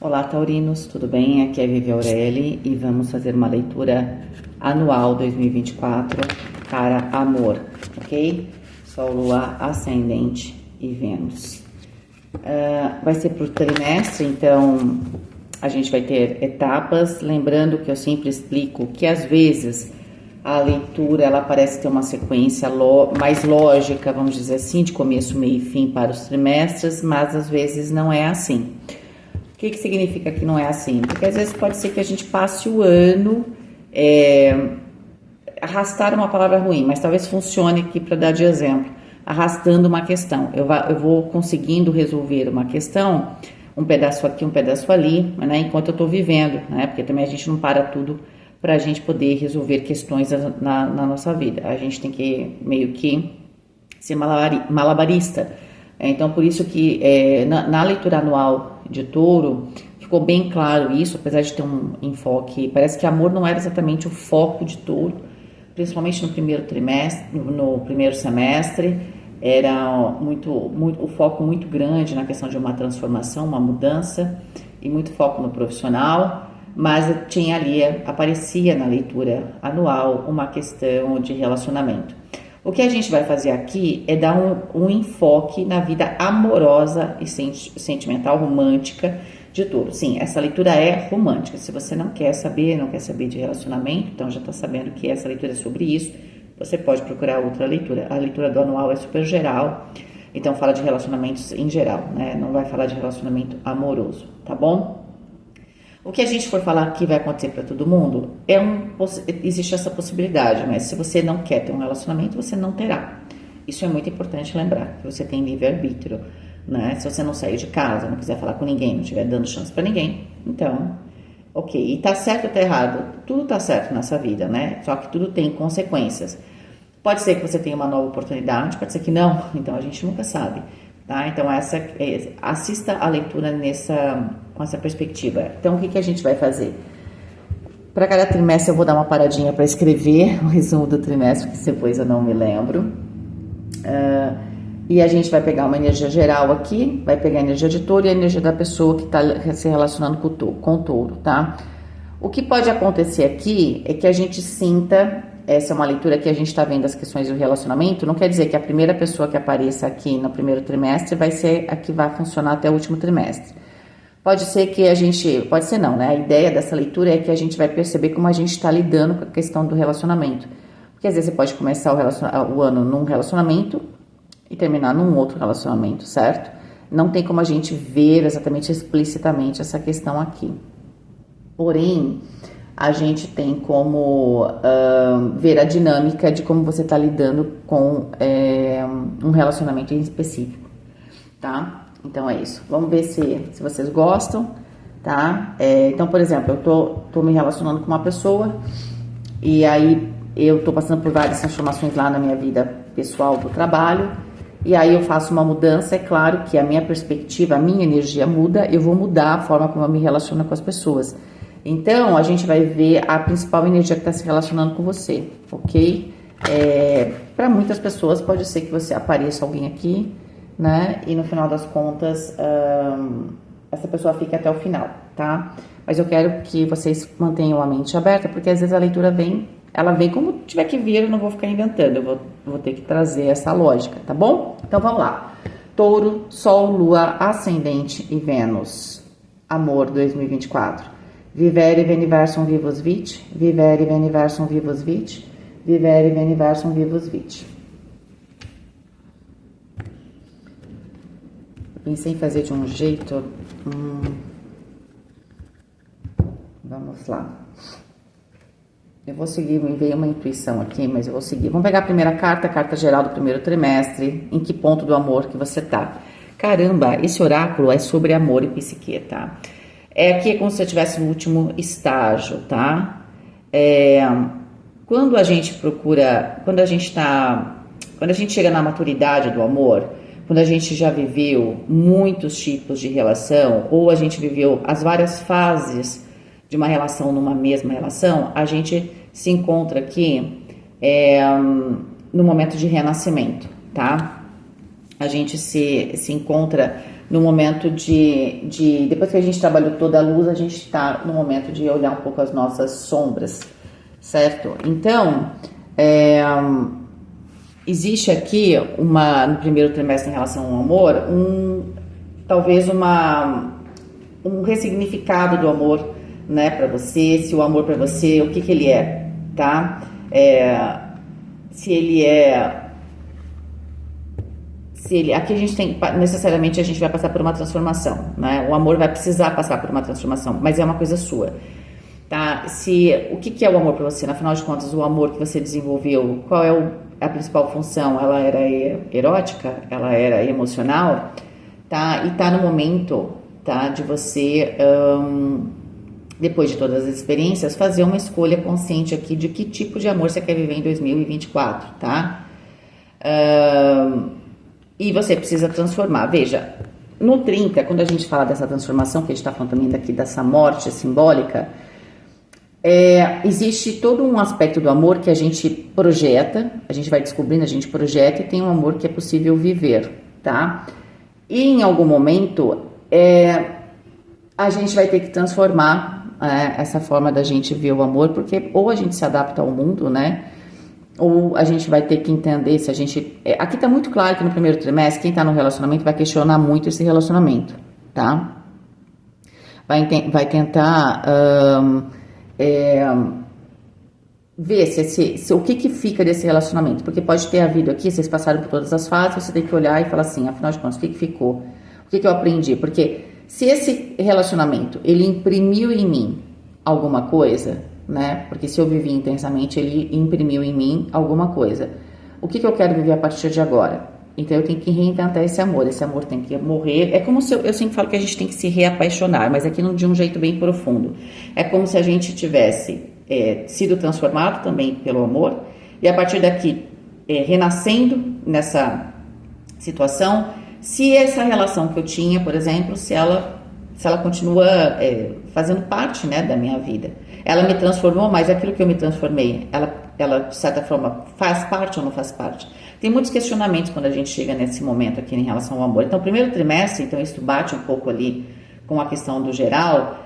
Olá, taurinos, tudo bem? Aqui é Vivi Aureli e vamos fazer uma leitura anual 2024 para amor, ok? Sol, Lua, Ascendente e Vênus. Vai ser por trimestre, então a gente vai ter etapas. Lembrando que eu sempre explico que às vezes a leitura ela parece ter uma sequência mais lógica, vamos dizer assim, de começo, meio e fim para os trimestres, mas às vezes não é assim. O que significa que não é assim? Porque às vezes pode ser que a gente passe o ano, arrastar uma palavra ruim, mas talvez funcione aqui para dar de exemplo, arrastando uma questão. Eu vou conseguindo resolver uma questão, um pedaço aqui, um pedaço ali, né, enquanto eu estou vivendo, né? Porque também a gente não para tudo para a gente poder resolver questões na nossa vida. A gente tem que meio que ser malabarista. Então, por isso que na leitura anual de Touro, ficou bem claro isso, apesar de ter um enfoque, parece que amor não era exatamente o foco de Touro, principalmente no primeiro trimestre, no primeiro semestre, era o foco muito grande na questão de uma transformação, uma mudança, e muito foco no profissional, mas tinha ali, aparecia na leitura anual uma questão de relacionamento. O que a gente vai fazer aqui é dar um enfoque na vida amorosa e sentimental, romântica de Touro. Sim, essa leitura é romântica. Se você não quer saber de relacionamento, então já está sabendo que essa leitura é sobre isso, você pode procurar outra leitura. A leitura do anual é super geral, então fala de relacionamentos em geral, né? Não vai falar de relacionamento amoroso, tá bom? O que a gente for falar aqui vai acontecer para todo mundo, existe essa possibilidade, mas se você não quer ter um relacionamento, você não terá. Isso é muito importante lembrar, que você tem livre-arbítrio, né? Se você não sair de casa, não quiser falar com ninguém, não estiver dando chance para ninguém, então, ok. E tá certo ou tá errado? Tudo tá certo nessa vida, né? Só que tudo tem consequências. Pode ser que você tenha uma nova oportunidade, pode ser que não, então a gente nunca sabe. Tá? Então, assista a leitura com essa perspectiva. Então, o que a gente vai fazer? Para cada trimestre, eu vou dar uma paradinha para escrever o resumo do trimestre, porque depois eu não me lembro. E a gente vai pegar uma energia geral aqui, vai pegar a energia de Touro e a energia da pessoa que está se relacionando com o Touro, tá? O que pode acontecer aqui é que a gente sinta. Essa é uma leitura que a gente está vendo as questões do relacionamento, não quer dizer que a primeira pessoa que apareça aqui no primeiro trimestre vai ser a que vai funcionar até o último trimestre. Pode ser que pode ser não, né? A ideia dessa leitura é que a gente vai perceber como a gente está lidando com a questão do relacionamento. Porque às vezes você pode começar o ano num relacionamento e terminar num outro relacionamento, certo? Não tem como a gente ver exatamente explicitamente essa questão aqui. Porém, a gente tem como ver a dinâmica de como você está lidando com um relacionamento em específico, tá? Então é isso. Vamos ver se vocês gostam, tá? Então, por exemplo, eu tô me relacionando com uma pessoa e aí eu tô passando por várias transformações lá na minha vida pessoal do trabalho e aí eu faço uma mudança. É claro que a minha perspectiva, a minha energia muda, eu vou mudar a forma como eu me relaciono com as pessoas. Então, a gente vai ver a principal energia que está se relacionando com você, ok? Para muitas pessoas, pode ser que você apareça alguém aqui, né? E no final das contas, essa pessoa fique até o final, tá? Mas eu quero que vocês mantenham a mente aberta, porque às vezes a leitura ela vem como tiver que vir, eu não vou ficar inventando, eu vou ter que trazer essa lógica, tá bom? Então, vamos lá. Touro, Sol, Lua, Ascendente e Vênus. Amor 2024. Vivere veniversum vivus vit, vivere veniversum vivus vit, vivere veniversum vivus vit. Pensei em fazer de um jeito. Vamos lá. Eu vou seguir, me veio uma intuição aqui, mas eu vou seguir. Vamos pegar a primeira carta, a carta geral do primeiro trimestre. Em que ponto do amor que você tá? Caramba, esse oráculo é sobre amor e psique, tá? Aqui é como se eu estivesse no último estágio, tá? Quando a gente chega na maturidade do amor, quando a gente já viveu muitos tipos de relação, ou a gente viveu as várias fases de uma relação numa mesma relação, a gente se encontra aqui no momento de renascimento, tá? a gente se encontra no momento depois que a gente trabalhou toda a luz, a gente está no momento de olhar um pouco as nossas sombras, certo? Então, existe aqui no primeiro trimestre em relação ao amor, talvez um ressignificado do amor, né, para você, se o amor para você, o que ele é, tá? Aqui a gente tem, necessariamente a gente vai passar por uma transformação, né? O amor vai precisar passar por uma transformação, mas é uma coisa sua, tá? O que é o amor para você? Afinal de contas, o amor que você desenvolveu, qual é a principal função? Ela era erótica? Ela era emocional? Tá? E tá no momento, tá? De você, depois de todas as experiências, fazer uma escolha consciente aqui de que tipo de amor você quer viver em 2024, tá? E você precisa transformar. Veja, no 30, quando a gente fala dessa transformação, que a gente está falando também daqui dessa morte simbólica, existe todo um aspecto do amor que a gente projeta, a gente vai descobrindo, a gente projeta, e tem um amor que é possível viver, tá? E em algum momento, a gente vai ter que transformar essa forma da gente ver o amor, porque ou a gente se adapta ao mundo, né? Ou a gente vai ter que entender se a gente... Aqui tá muito claro que no primeiro trimestre, quem tá no relacionamento vai questionar muito esse relacionamento, tá? Vai tentar ver o que fica desse relacionamento. Porque pode ter havido aqui, vocês passaram por todas as fases, você tem que olhar e falar assim, afinal de contas, o que ficou? O que eu aprendi? Porque se esse relacionamento, ele imprimiu em mim alguma coisa, né? Porque se eu vivi intensamente, ele imprimiu em mim alguma coisa. O que eu quero viver a partir de agora? Então eu tenho que reencantar esse amor tem que morrer. É como se eu sempre falo que a gente tem que se reapaixonar, mas aqui de um jeito bem profundo. É como se a gente tivesse sido transformado também pelo amor, e a partir daqui renascendo nessa situação. Se essa relação que eu tinha, por exemplo, se ela continua fazendo parte, né, da minha vida, ela me transformou, mas aquilo que eu me transformei, ela de certa forma faz parte ou não faz parte? Tem muitos questionamentos quando a gente chega nesse momento aqui em relação ao amor. Então, o primeiro trimestre, então isso bate um pouco ali com a questão do geral.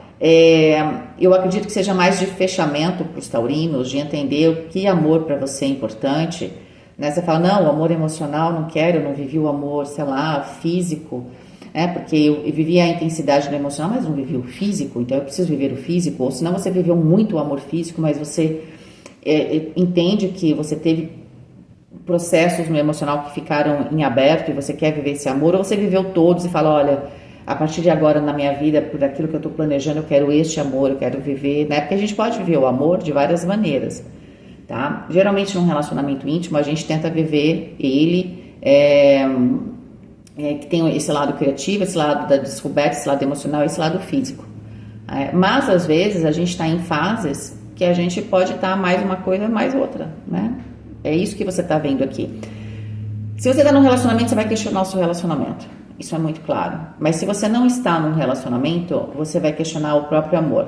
Eu acredito que seja mais de fechamento para os taurinos, de entender o que amor para você é importante, né? Você fala, não, o amor emocional não quero, eu não vivi o amor, sei lá, físico, porque eu vivi a intensidade do emocional, mas não vivi o físico, então eu preciso viver o físico. Ou senão você viveu muito o amor físico, mas você entende que você teve processos no emocional que ficaram em aberto e você quer viver esse amor, ou você viveu todos e fala, olha, a partir de agora na minha vida, por aquilo que eu estou planejando, eu quero este amor, eu quero viver, né? Porque a gente pode viver o amor de várias maneiras, tá? Geralmente num relacionamento íntimo a gente tenta viver ele que tem esse lado criativo, esse lado da descoberta, esse lado emocional, esse lado físico. Mas às vezes a gente está em fases que a gente pode estar mais uma coisa, mais outra, né? É isso que você está vendo aqui. Se você está num relacionamento, você vai questionar o seu relacionamento. Isso é muito claro. Mas se você não está num relacionamento, você vai questionar o próprio amor.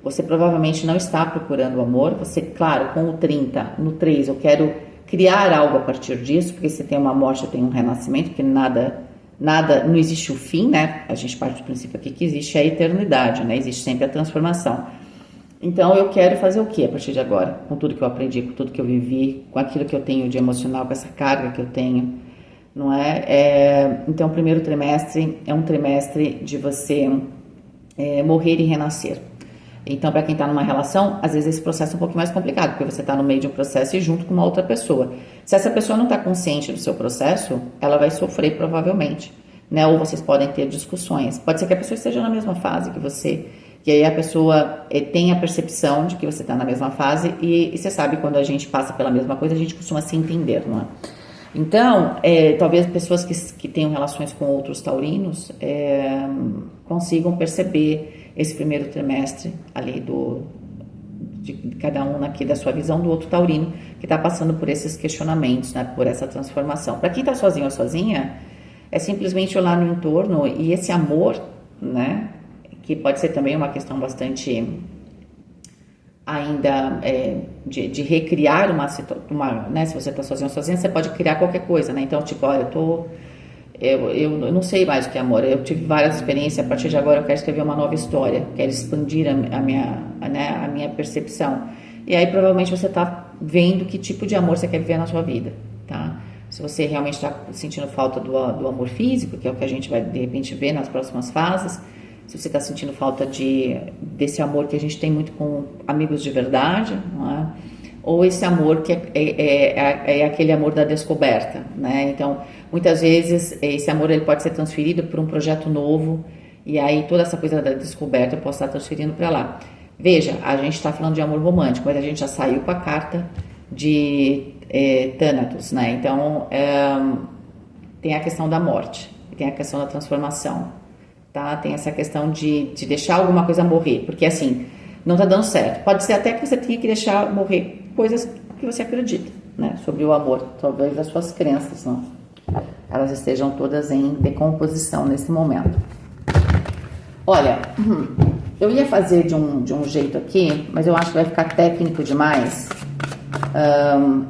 Você provavelmente não está procurando o amor. Você, claro, com o 30, no 3, eu quero criar algo a partir disso, porque se tem uma morte, tem um renascimento, porque nada, não existe o fim, né? A gente parte do princípio aqui que existe a eternidade, né? Existe sempre a transformação. Então, eu quero fazer o que a partir de agora? Com tudo que eu aprendi, com tudo que eu vivi, com aquilo que eu tenho de emocional, com essa carga que eu tenho, não é? Então, o primeiro trimestre é um trimestre de você morrer e renascer. Então, para quem está numa relação, às vezes esse processo é um pouco mais complicado, porque você está no meio de um processo e junto com uma outra pessoa. Se essa pessoa não está consciente do seu processo, ela vai sofrer provavelmente, né? Ou vocês podem ter discussões. Pode ser que a pessoa esteja na mesma fase que você, que aí a pessoa tem a percepção de que você está na mesma fase e você sabe, quando a gente passa pela mesma coisa, a gente costuma se entender, não é? Então, talvez pessoas que tenham relações com outros taurinos consigam perceber esse primeiro trimestre ali de cada um aqui da sua visão do outro taurino que está passando por esses questionamentos, né, por essa transformação. Para quem está sozinho ou sozinha, é simplesmente olhar no entorno e esse amor, né, que pode ser também uma questão bastante ainda de recriar uma né, se você está sozinho ou sozinha, você pode criar qualquer coisa, né? Então, tipo, olha, Eu não sei mais o que é amor. Eu tive várias experiências. A partir de agora eu quero escrever uma nova história. Quero expandir a minha percepção. E aí provavelmente você está vendo que tipo de amor você quer viver na sua vida, tá? Se você realmente está sentindo falta do amor físico, que é o que a gente vai de repente ver nas próximas fases. Se você está sentindo falta desse amor que a gente tem muito com amigos de verdade, não é? Ou esse amor que é aquele amor da descoberta, né? Então, muitas vezes, esse amor ele pode ser transferido para um projeto novo, e aí toda essa coisa da descoberta eu posso estar transferindo para lá. Veja, a gente está falando de amor romântico, mas a gente já saiu com a carta de Thanatos, né? Então, tem a questão da morte, tem a questão da transformação, tá? Tem essa questão de deixar alguma coisa morrer, porque assim, não tá dando certo. Pode ser até que você tenha que deixar morrer coisas que você acredita, né? Sobre o amor, talvez as suas crenças, não? Elas estejam todas em decomposição nesse momento. Olha, eu ia fazer de um jeito aqui, mas eu acho que vai ficar técnico demais.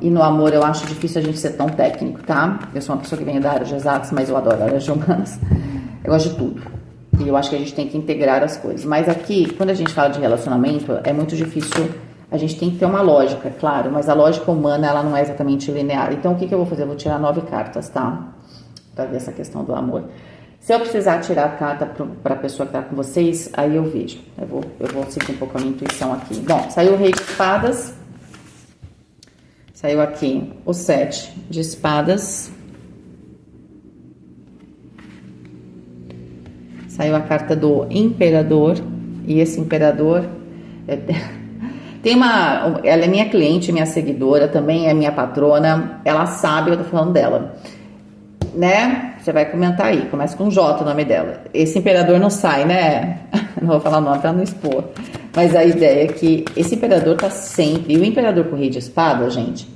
E no amor eu acho difícil a gente ser tão técnico, tá? Eu sou uma pessoa que vem da área de exatas, mas eu adoro a área de humanas. Eu gosto de tudo. E eu acho que a gente tem que integrar as coisas. Mas aqui, quando a gente fala de relacionamento, é muito difícil. A gente tem que ter uma lógica, claro, mas a lógica humana, ela não é exatamente linear. Então, o que eu vou fazer? Eu vou tirar 9 cartas, tá? Pra ver essa questão do amor. Se eu precisar tirar a carta para a pessoa que está com vocês, aí eu vejo. Eu vou seguir um pouco a minha intuição aqui. Bom, saiu o Rei de Espadas. Saiu aqui o 7 de Espadas. Saiu a carta do Imperador. E esse Imperador... ela é minha cliente, minha seguidora, também é minha patrona. Ela sabe, eu tô falando dela. Né? Você vai comentar aí. Começa com J o nome dela. Esse Imperador não sai, né? Não vou falar o nome pra não expor. Mas a ideia é que esse Imperador tá sempre... E o Imperador com o Rei de Espada, gente...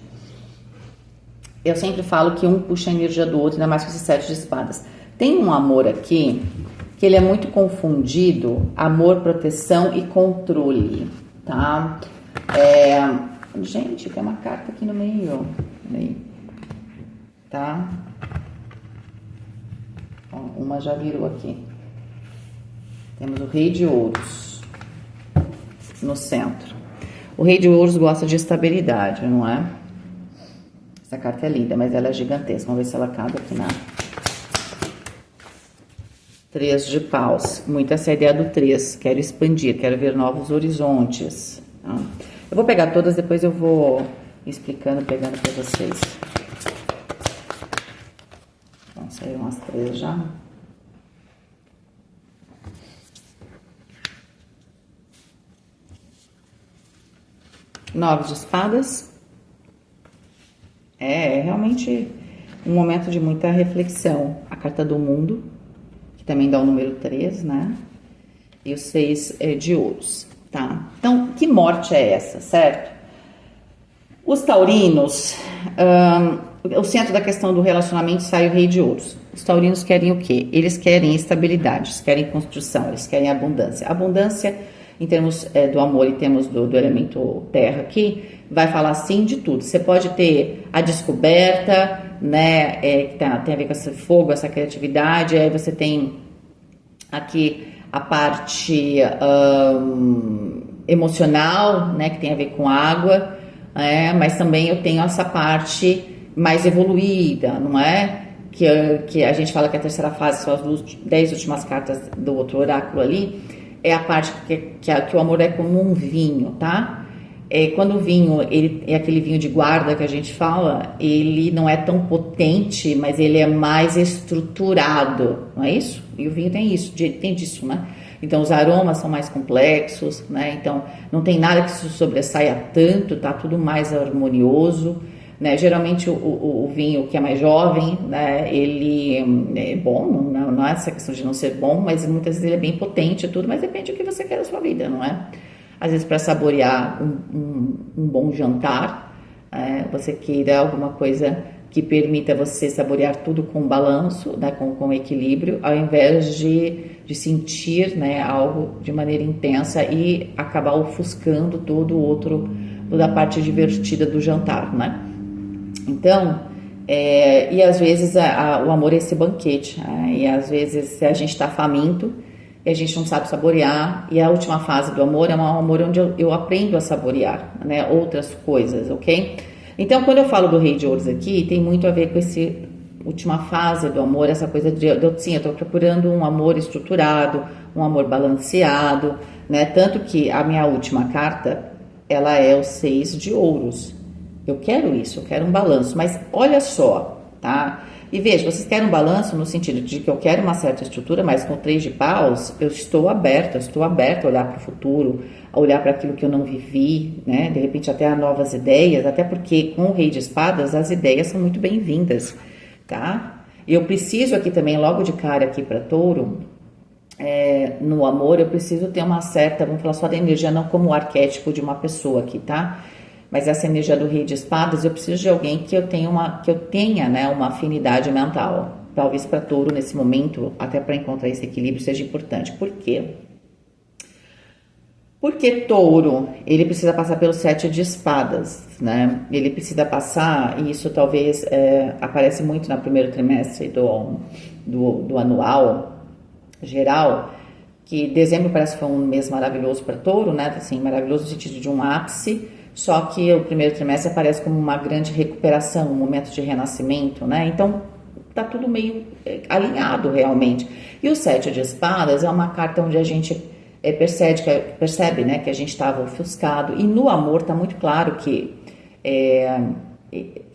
Eu sempre falo que um puxa a energia do outro, ainda mais com esse 7 de Espadas. Tem um amor aqui que ele é muito confundido, amor, proteção e controle, tá? Gente, tem uma carta aqui no meio, tá? Ó, uma já virou aqui. Temos o Rei de Ouros no centro. O Rei de Ouros gosta de estabilidade, não é? Essa carta é linda, mas ela é gigantesca. Vamos ver se ela cabe aqui na... 3 de paus. Muito essa ideia do 3. Quero expandir, quero ver novos horizontes. Tá? Eu vou pegar todas, depois eu vou explicando, pegando para vocês. Bom, saíram umas 3 já. Nove de espadas. É realmente um momento de muita reflexão. A carta do mundo, que também dá o número 3, né? E o 6 de ouros, tá? Então, que morte é essa, certo? Os taurinos, o centro da questão do relacionamento sai o Rei de Ouros. Os taurinos querem o quê? Eles querem estabilidade, eles querem construção, eles querem abundância. Abundância, em termos do amor e termos do elemento terra aqui, vai falar sim de tudo. Você pode ter a descoberta, né, que tem a ver com esse fogo, essa criatividade. Aí você tem aqui a parte emocional, né, que tem a ver com água, mas também eu tenho essa parte mais evoluída, não é? Que a gente fala que a terceira fase são as 10 últimas cartas do outro oráculo ali, é a parte que o amor é como um vinho, tá? Quando o vinho, ele é aquele vinho de guarda que a gente fala, ele não é tão potente, mas ele é mais estruturado, não é isso? E o vinho tem isso, tem disso, né? Então os aromas são mais complexos, né? Então não tem nada que se sobressaia tanto, tá tudo mais harmonioso, né? Geralmente o vinho que é mais jovem, né? Ele é bom, não é essa questão de não ser bom, mas muitas vezes ele é bem potente e tudo, mas depende do que você quer da sua vida, não é? Às vezes para saborear um bom jantar, você queira alguma coisa que permita você saborear tudo com balanço, né, com equilíbrio, ao invés de sentir, né, algo de maneira intensa e acabar ofuscando toda a parte divertida do jantar, né? Então, E às vezes o amor é esse banquete, né? E às vezes a gente está faminto e a gente não sabe saborear. E a última fase do amor é um amor onde eu aprendo a saborear, né? Outras coisas, ok? Então, quando eu falo do Rei de Ouros aqui, tem muito a ver com essa última fase do amor, essa coisa sim, eu estou procurando um amor estruturado, um amor balanceado, né? Tanto que a minha última carta, ela é o 6 de Ouros. Eu quero isso, eu quero um balanço, mas olha só, tá? E veja, vocês querem um balanço no sentido de que eu quero uma certa estrutura, mas com o 3 de paus, eu estou aberta a olhar para o futuro, a olhar para aquilo que eu não vivi, né? De repente até a novas ideias, até porque com o Rei de Espadas as ideias são muito bem-vindas, tá? E eu preciso aqui também, logo de cara aqui para Touro, no amor, eu preciso ter uma certa, vamos falar só da energia, não como o arquétipo de uma pessoa aqui, tá? Mas essa energia do Rei de Espadas, eu preciso de alguém que eu tenha, né, uma afinidade mental. Talvez para Touro nesse momento, até para encontrar esse equilíbrio seja importante. Por quê? Porque Touro, ele precisa passar pelo 7 de espadas, né? Ele precisa passar, e isso talvez aparece muito no primeiro trimestre do anual geral, que dezembro parece que foi um mês maravilhoso para Touro, né? Assim, maravilhoso no sentido de um ápice, só que o primeiro trimestre aparece como uma grande recuperação, um momento de renascimento, né? Então, tá tudo meio alinhado realmente. E o 7 de espadas é uma carta onde a gente percebe, né, que a gente estava ofuscado. E no amor tá muito claro que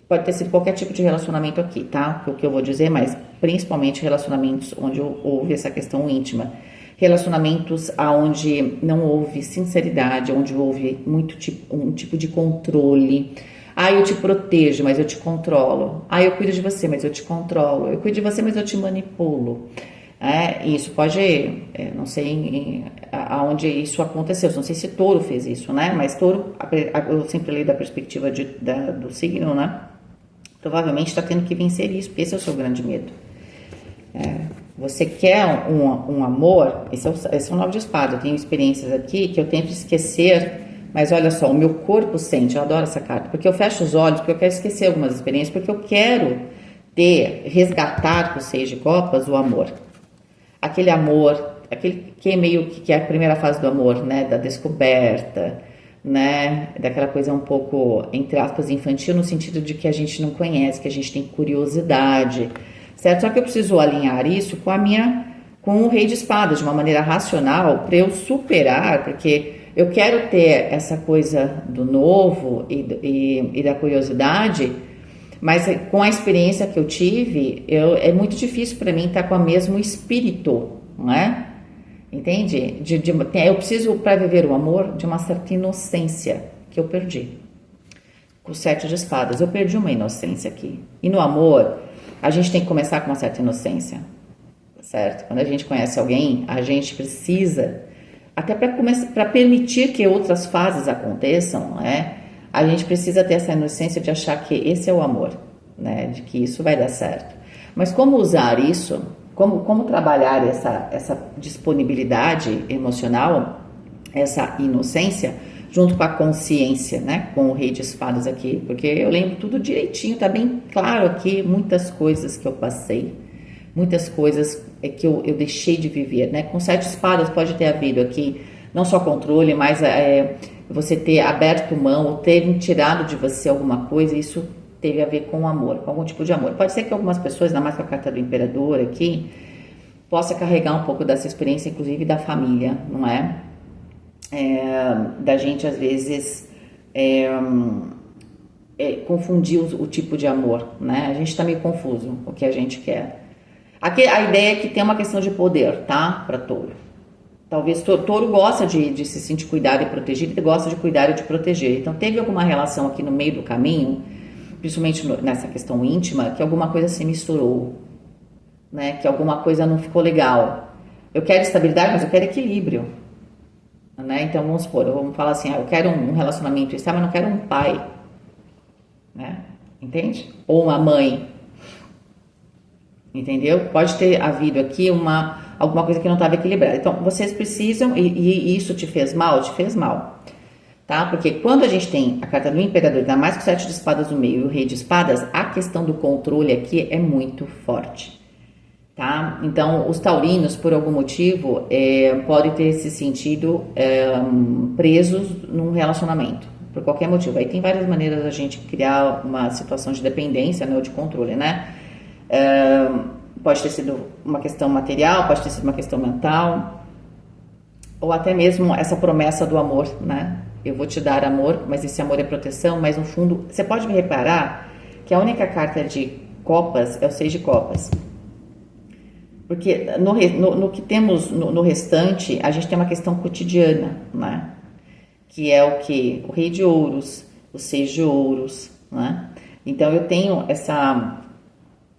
pode ter sido qualquer tipo de relacionamento aqui, tá? O que eu vou dizer, mas principalmente relacionamentos onde houve essa questão íntima. Relacionamentos onde não houve sinceridade, onde houve um tipo de controle. Eu te protejo, mas eu te controlo. Eu cuido de você, mas eu te controlo. Eu cuido de você, mas eu te manipulo. Isso pode, não sei aonde isso aconteceu, não sei se Touro fez isso, né? Mas Touro, eu sempre leio da perspectiva do signo, né? Provavelmente está tendo que vencer isso, porque esse é o seu grande medo. Você quer um amor, esse é o 9 de espada. Eu tenho experiências aqui que eu tento esquecer, mas olha só, o meu corpo sente, eu adoro essa carta, porque eu fecho os olhos, porque eu quero esquecer algumas experiências, porque eu quero resgatar com o 6 de copas o amor. Aquele amor, aquele que é meio que é a primeira fase do amor, né? Da descoberta, né? Daquela coisa um pouco, entre aspas, infantil, no sentido de que a gente não conhece, que a gente tem curiosidade, certo? Só que eu preciso alinhar isso com o Rei de Espadas, de uma maneira racional, para eu superar, porque eu quero ter essa coisa do novo e da curiosidade, mas com a experiência que eu tive, é muito difícil para mim estar com o mesmo espírito, não é? Entende? Eu preciso, para viver o amor, de uma certa inocência que eu perdi. Com o 7 de espadas, eu perdi uma inocência aqui. E no amor, a gente tem que começar com uma certa inocência, certo? Quando a gente conhece alguém, a gente precisa, até para permitir que outras fases aconteçam, né? A gente precisa ter essa inocência de achar que esse é o amor, né? De que isso vai dar certo. Mas como usar isso, como trabalhar essa disponibilidade emocional, essa inocência, junto com a consciência, né? Com o Rei de Espadas aqui, porque eu lembro tudo direitinho, tá bem claro aqui, muitas coisas que eu passei, muitas coisas que eu deixei de viver, né? Com 7 espadas pode ter havido aqui, não só controle, mas você ter aberto mão ou ter tirado de você alguma coisa, isso teve a ver com amor, com algum tipo de amor. Pode ser que algumas pessoas, ainda mais com a carta do imperador aqui, possa carregar um pouco dessa experiência, inclusive da família, não é? Da gente, às vezes, confundir o tipo de amor, né? A gente está meio confuso o que a gente quer. Aqui, a ideia é que tem uma questão de poder, tá? Para Touro. Talvez Touro gosta de se sentir cuidado e protegido, e gosta de cuidar e de proteger. Então, teve alguma relação aqui no meio do caminho, principalmente nessa questão íntima, que alguma coisa se misturou, né? Que alguma coisa não ficou legal. Eu quero estabilidade, mas eu quero equilíbrio, né? Então, vamos supor, vamos falar assim, eu quero um relacionamento estável, mas não quero um pai, né? Entende? Ou uma mãe, entendeu? Pode ter havido aqui alguma coisa que não estava equilibrada. Então, vocês precisam, e isso te fez mal? Te fez mal. tá? Porque quando a gente tem a carta do imperador, ainda mais com o 7 de espadas no meio e o rei de espadas, a questão do controle aqui é muito forte, tá? Então, os taurinos, por algum motivo, podem ter se sentido presos num relacionamento, por qualquer motivo. Aí tem várias maneiras da gente criar uma situação de dependência, né, ou de controle, né? Pode ter sido uma questão material, pode ter sido uma questão mental, ou até mesmo essa promessa do amor, né? Eu vou te dar amor, mas esse amor é proteção, mas no fundo, você pode me reparar que a única carta de copas é o 6 de copas. Porque no que temos no restante, a gente tem uma questão cotidiana, né? Que é o que? O rei de ouros, o 6 de ouros, né? Então, eu tenho essa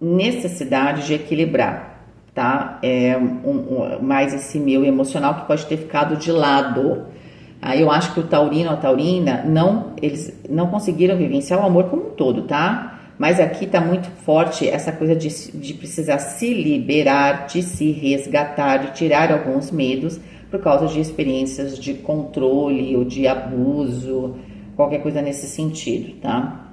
necessidade de equilibrar, tá? Mais esse meu emocional que pode ter ficado de lado. Aí eu acho que o taurino, a taurina, eles não conseguiram vivenciar o amor como um todo, tá? Mas aqui tá muito forte essa coisa de precisar se liberar, de se resgatar, de tirar alguns medos por causa de experiências de controle ou de abuso, qualquer coisa nesse sentido, tá?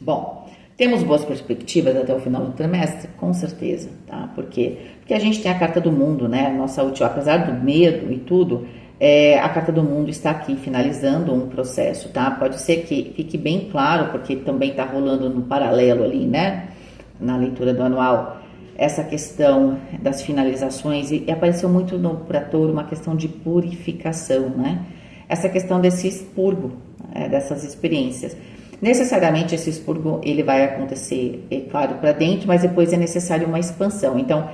Bom, temos boas perspectivas até o final do trimestre? Com certeza, tá? Por quê? Porque a gente tem a carta do mundo, né? Nossa última, apesar do medo e tudo, a carta do mundo está aqui finalizando um processo, tá? Pode ser que fique bem claro, porque também está rolando no paralelo ali, né? Na leitura do anual, essa questão das finalizações, e apareceu muito para Touro uma questão de purificação, né? Essa questão desse expurgo, dessas experiências. Necessariamente esse expurgo ele vai acontecer, claro, para dentro, mas depois é necessário uma expansão. Então,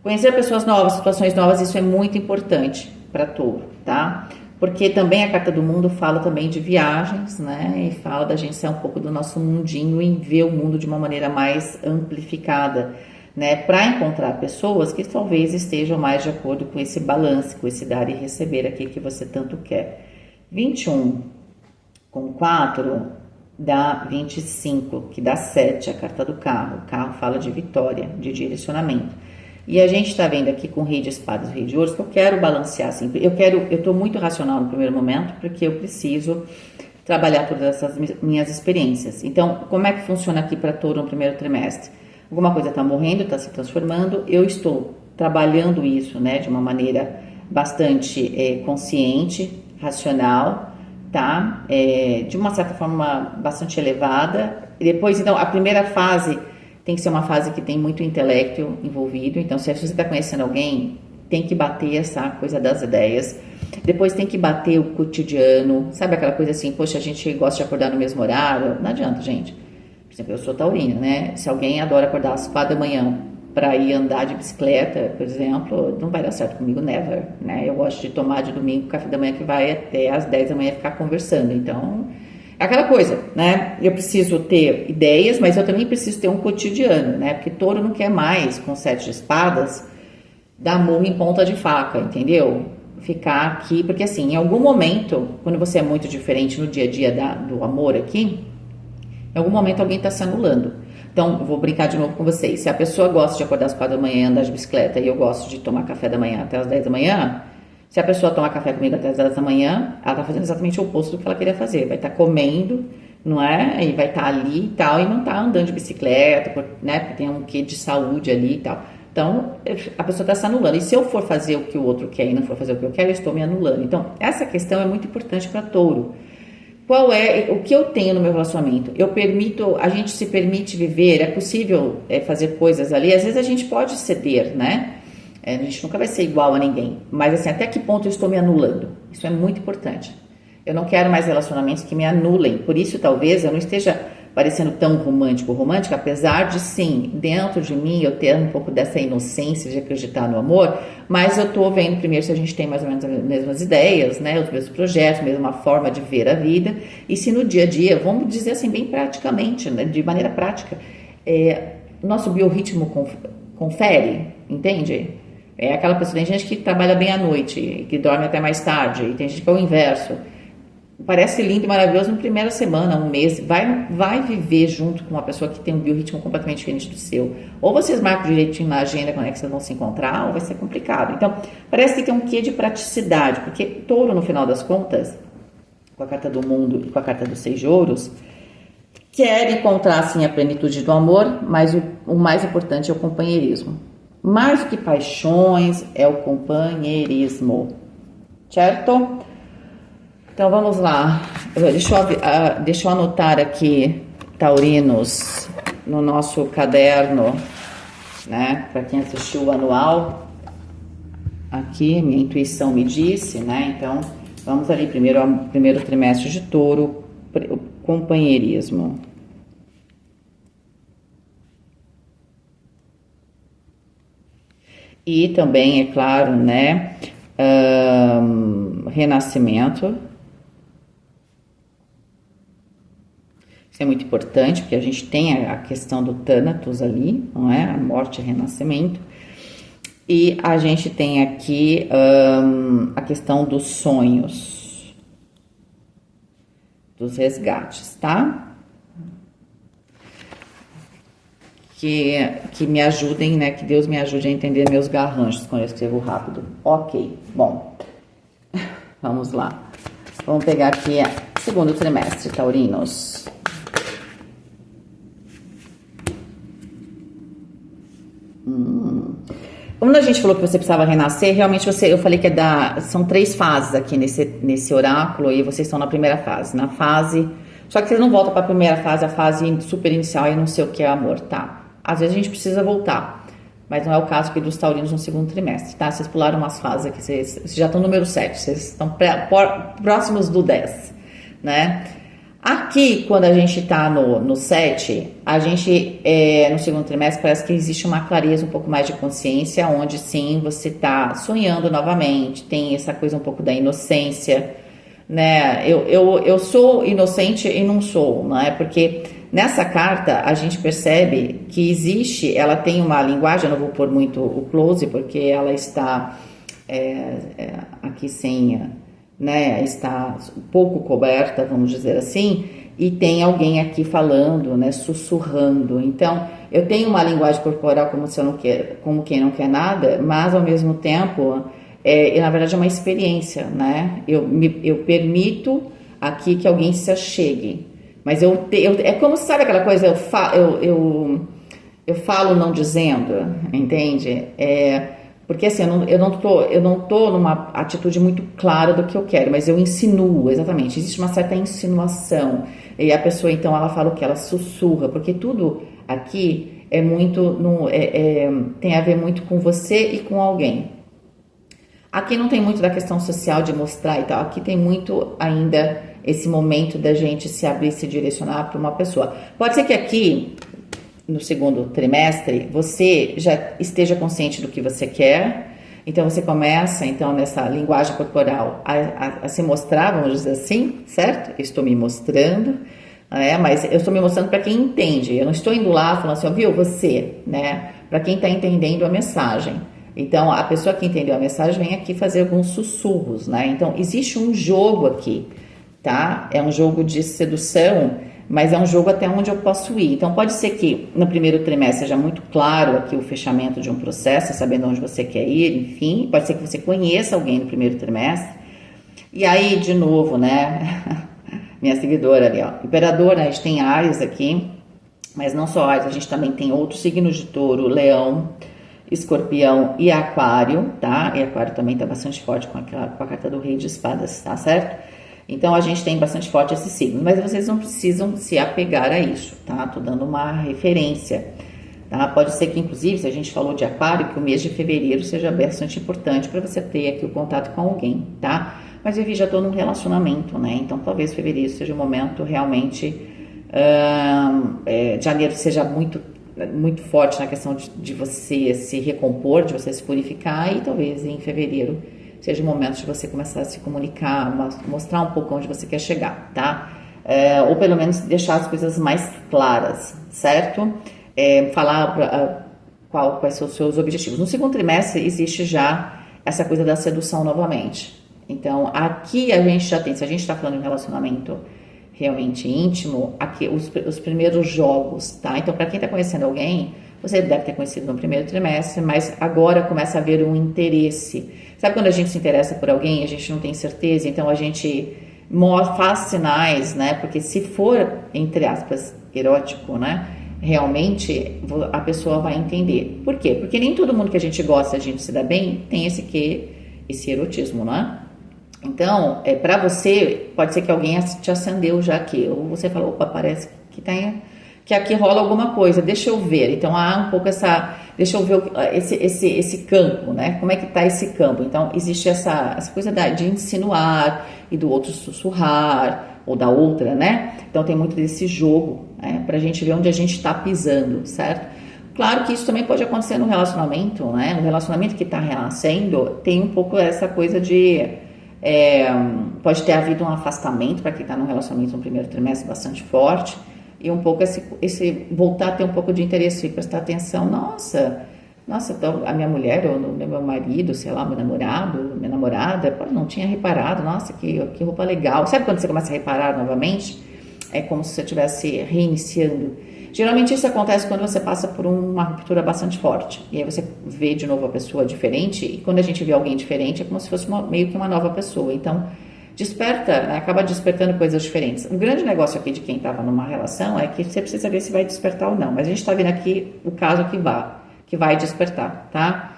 conhecer pessoas novas, situações novas, isso é muito importante para Touro, tá? Porque também a carta do mundo fala também de viagens, né? E fala da gente ser um pouco do nosso mundinho e ver o mundo de uma maneira mais amplificada, né? Para encontrar pessoas que talvez estejam mais de acordo com esse balanço, com esse dar e receber aqui que você tanto quer. 21 com 4 dá 25, que dá 7, a carta do carro. O carro fala de vitória, de direcionamento. E a gente está vendo aqui com o rei de espadas e o rei de ouros que eu quero balancear assim. Eu estou muito racional no primeiro momento, porque eu preciso trabalhar todas essas minhas experiências. Então, como é que funciona aqui para Touro no primeiro trimestre? Alguma coisa está morrendo, está se transformando. Eu estou trabalhando isso, né, de uma maneira bastante consciente, racional, tá? De uma certa forma bastante elevada. E depois, então, a primeira fase tem que ser uma fase que tem muito intelecto envolvido. Então, se você está conhecendo alguém, tem que bater essa coisa das ideias. Depois tem que bater o cotidiano. Sabe aquela coisa assim, poxa, a gente gosta de acordar no mesmo horário? Não adianta, gente. Por exemplo, eu sou taurina, né? Se alguém adora acordar às 4 da manhã para ir andar de bicicleta, por exemplo, não vai dar certo comigo, never, né? Eu gosto de tomar de domingo café da manhã que vai até às 10 da manhã ficar conversando. Então, é aquela coisa, né? Eu preciso ter ideias, mas eu também preciso ter um cotidiano, né? Porque Touro não quer mais, com 7 de espadas, dar murro em ponta de faca, entendeu? Ficar aqui, porque assim, em algum momento, quando você é muito diferente no dia a dia do amor aqui, em algum momento alguém está se anulando. Então, eu vou brincar de novo com vocês. Se a pessoa gosta de acordar às 4 da manhã e andar de bicicleta e eu gosto de tomar café da manhã até às 10 da manhã, se a pessoa tomar café comigo até às 10 da manhã, ela está fazendo exatamente o oposto do que ela queria fazer. Vai estar comendo, não é? E vai estar ali e tal, e não está andando de bicicleta, né? Porque tem um quê de saúde ali e tal. Então, a pessoa está se anulando. E se eu for fazer o que o outro quer e não for fazer o que eu quero, eu estou me anulando. Então, essa questão é muito importante para Touro. Qual é o que eu tenho no meu relacionamento? A gente se permite viver, é possível fazer coisas ali. Às vezes a gente pode ceder, né? A gente nunca vai ser igual a ninguém. Mas assim, até que ponto eu estou me anulando? Isso é muito importante. Eu não quero mais relacionamentos que me anulem. Por isso, talvez, eu não esteja parecendo tão romântica, apesar de, sim, dentro de mim eu ter um pouco dessa inocência de acreditar no amor, mas eu tô vendo primeiro se a gente tem mais ou menos as mesmas ideias, né, os mesmos projetos, a mesma forma de ver a vida, e se no dia a dia, vamos dizer assim, bem praticamente, né, de maneira prática, nosso biorritmo confere, entende? É aquela pessoa, tem gente que trabalha bem à noite, que dorme até mais tarde, e tem gente que é o inverso. Parece lindo e maravilhoso na primeira semana, um mês, vai viver junto com uma pessoa que tem um biorritmo completamente diferente do seu. Ou vocês marcam direitinho na agenda quando é que vocês vão se encontrar, ou vai ser complicado. Então, parece que tem um quê de praticidade, porque Touro, no final das contas, com a carta do mundo e com a carta dos 6 de ouros, quer encontrar, sim, a plenitude do amor, mas o mais importante é o companheirismo. Mais do que paixões, é o companheirismo, certo? Então, vamos lá. Deixa eu anotar aqui, taurinos, no nosso caderno, né? Para quem assistiu o anual, aqui, minha intuição me disse, né? Então, vamos ali, primeiro trimestre de touro, o companheirismo. E também, é claro, né? Renascimento. Isso é muito importante, porque a gente tem a questão do Thanatos ali, não é? A morte e renascimento. E a gente tem aqui a questão dos sonhos, dos resgates, tá? Que me ajudem, né? Que Deus me ajude a entender meus garranchos quando eu escrevo rápido. Ok, bom. Vamos lá. Vamos pegar aqui segundo trimestre, taurinos. Quando a gente falou que você precisava renascer, realmente eu falei que são 3 fases aqui nesse oráculo e vocês estão na primeira fase. Na fase, só que você não volta para a primeira fase, a fase super inicial e não sei o que é amor, tá? Às vezes a gente precisa voltar, mas não é o caso aqui dos taurinos no segundo trimestre, tá? Vocês pularam umas fases aqui, vocês já estão no número 7, vocês estão próximos do 10, né? Aqui, quando a gente tá no 7, a gente, no segundo trimestre, parece que existe uma clareza, um pouco mais de consciência, onde sim, você tá sonhando novamente, tem essa coisa um pouco da inocência, né? Eu sou inocente e não sou, não é? Porque nessa carta a gente percebe que ela tem uma linguagem, eu não vou pôr muito o close, porque ela está aqui sem... né, está um pouco coberta, vamos dizer assim, e tem alguém aqui falando, né, sussurrando. Então, eu tenho uma linguagem corporal como quem não quer nada, mas ao mesmo tempo, na verdade é uma experiência, né? Eu permito aqui que alguém se achegue, mas é como, sabe aquela coisa, eu falo não dizendo, entende? Porque assim, eu não tô numa atitude muito clara do que eu quero, mas eu insinuo, exatamente. Existe uma certa insinuação. E a pessoa, então, ela fala o que? Ela sussurra, porque tudo aqui é muito, tem a ver muito com você e com alguém. Aqui não tem muito da questão social de mostrar e tal. Aqui tem muito ainda esse momento da gente se abrir, se direcionar para uma pessoa. Pode ser que aqui, no segundo trimestre, você já esteja consciente do que você quer, então você começa, então, nessa linguagem corporal a se mostrar, vamos dizer assim, certo? Eu estou me mostrando, mas eu estou me mostrando para quem entende, eu não estou indo lá falando assim, ó, viu, você, né? Para quem está entendendo a mensagem. Então, a pessoa que entendeu a mensagem vem aqui fazer alguns sussurros, né? Então, existe um jogo aqui, tá? É um jogo de sedução, mas é um jogo até onde eu posso ir. Então, pode ser que no primeiro trimestre seja muito claro aqui o fechamento de um processo, sabendo onde você quer ir, enfim. Pode ser que você conheça alguém no primeiro trimestre. E aí, de novo, né? Minha seguidora ali, ó. Imperador, né? A gente tem Áries aqui, mas não só Áries, a gente também tem outros signos de touro, leão, escorpião e aquário, tá? E aquário também tá bastante forte com a carta do rei de espadas, tá certo? Então, a gente tem bastante forte esse signo, mas vocês não precisam se apegar a isso, tá? Tô dando uma referência, tá? Pode ser que, inclusive, se a gente falou de aquário, que o mês de fevereiro seja bastante importante para você ter aqui o contato com alguém, tá? Mas eu já tô num relacionamento, né? Então, talvez fevereiro seja um momento realmente... janeiro seja muito forte na questão de você se recompor, de você se purificar, e talvez em fevereiro seja o momento de você começar a se comunicar, mostrar um pouco onde você quer chegar, tá? Ou pelo menos deixar as coisas mais claras, certo? Falar quais são os seus objetivos. No segundo trimestre existe já essa coisa da sedução novamente. Então, aqui a gente já tem, se a gente está falando de um relacionamento realmente íntimo, aqui os primeiros jogos, tá? Então, para quem está conhecendo alguém, você deve ter conhecido no primeiro trimestre, mas agora começa a haver um interesse. Sabe quando a gente se interessa por alguém, a gente não tem certeza, então a gente faz sinais, né? Porque se for, entre aspas, erótico, né? Realmente a pessoa vai entender. Por quê? Porque nem todo mundo que a gente gosta, a gente se dá bem, tem esse erotismo, né? Então, para você, pode ser que alguém te acendeu já aqui, ou você falou, opa, parece que aqui rola alguma coisa, deixa eu ver. Então, há um pouco deixa eu ver esse campo, né? Como é que tá esse campo? Então, existe essa coisa de insinuar e do outro sussurrar, ou da outra, né? Então, tem muito desse jogo, né? Pra gente ver onde a gente tá pisando, certo? Claro que isso também pode acontecer no relacionamento, né? O relacionamento que tá renascendo tem um pouco essa coisa de... pode ter havido um afastamento para quem está no relacionamento no primeiro trimestre bastante forte, e um pouco esse voltar a ter um pouco de interesse e prestar atenção. Nossa, então a minha mulher ou meu marido, sei lá, meu namorado, minha namorada, não tinha reparado. Nossa, que roupa legal. Sabe quando você começa a reparar novamente? É como se você estivesse reiniciando. Geralmente isso acontece quando você passa por uma ruptura bastante forte. E aí você vê de novo a pessoa diferente. E quando a gente vê alguém diferente, é como se fosse meio que uma nova pessoa. Então, desperta, né? Acaba despertando coisas diferentes. O grande negócio aqui de quem estava numa relação é que você precisa ver se vai despertar ou não. Mas a gente está vendo aqui o caso que vai despertar, tá?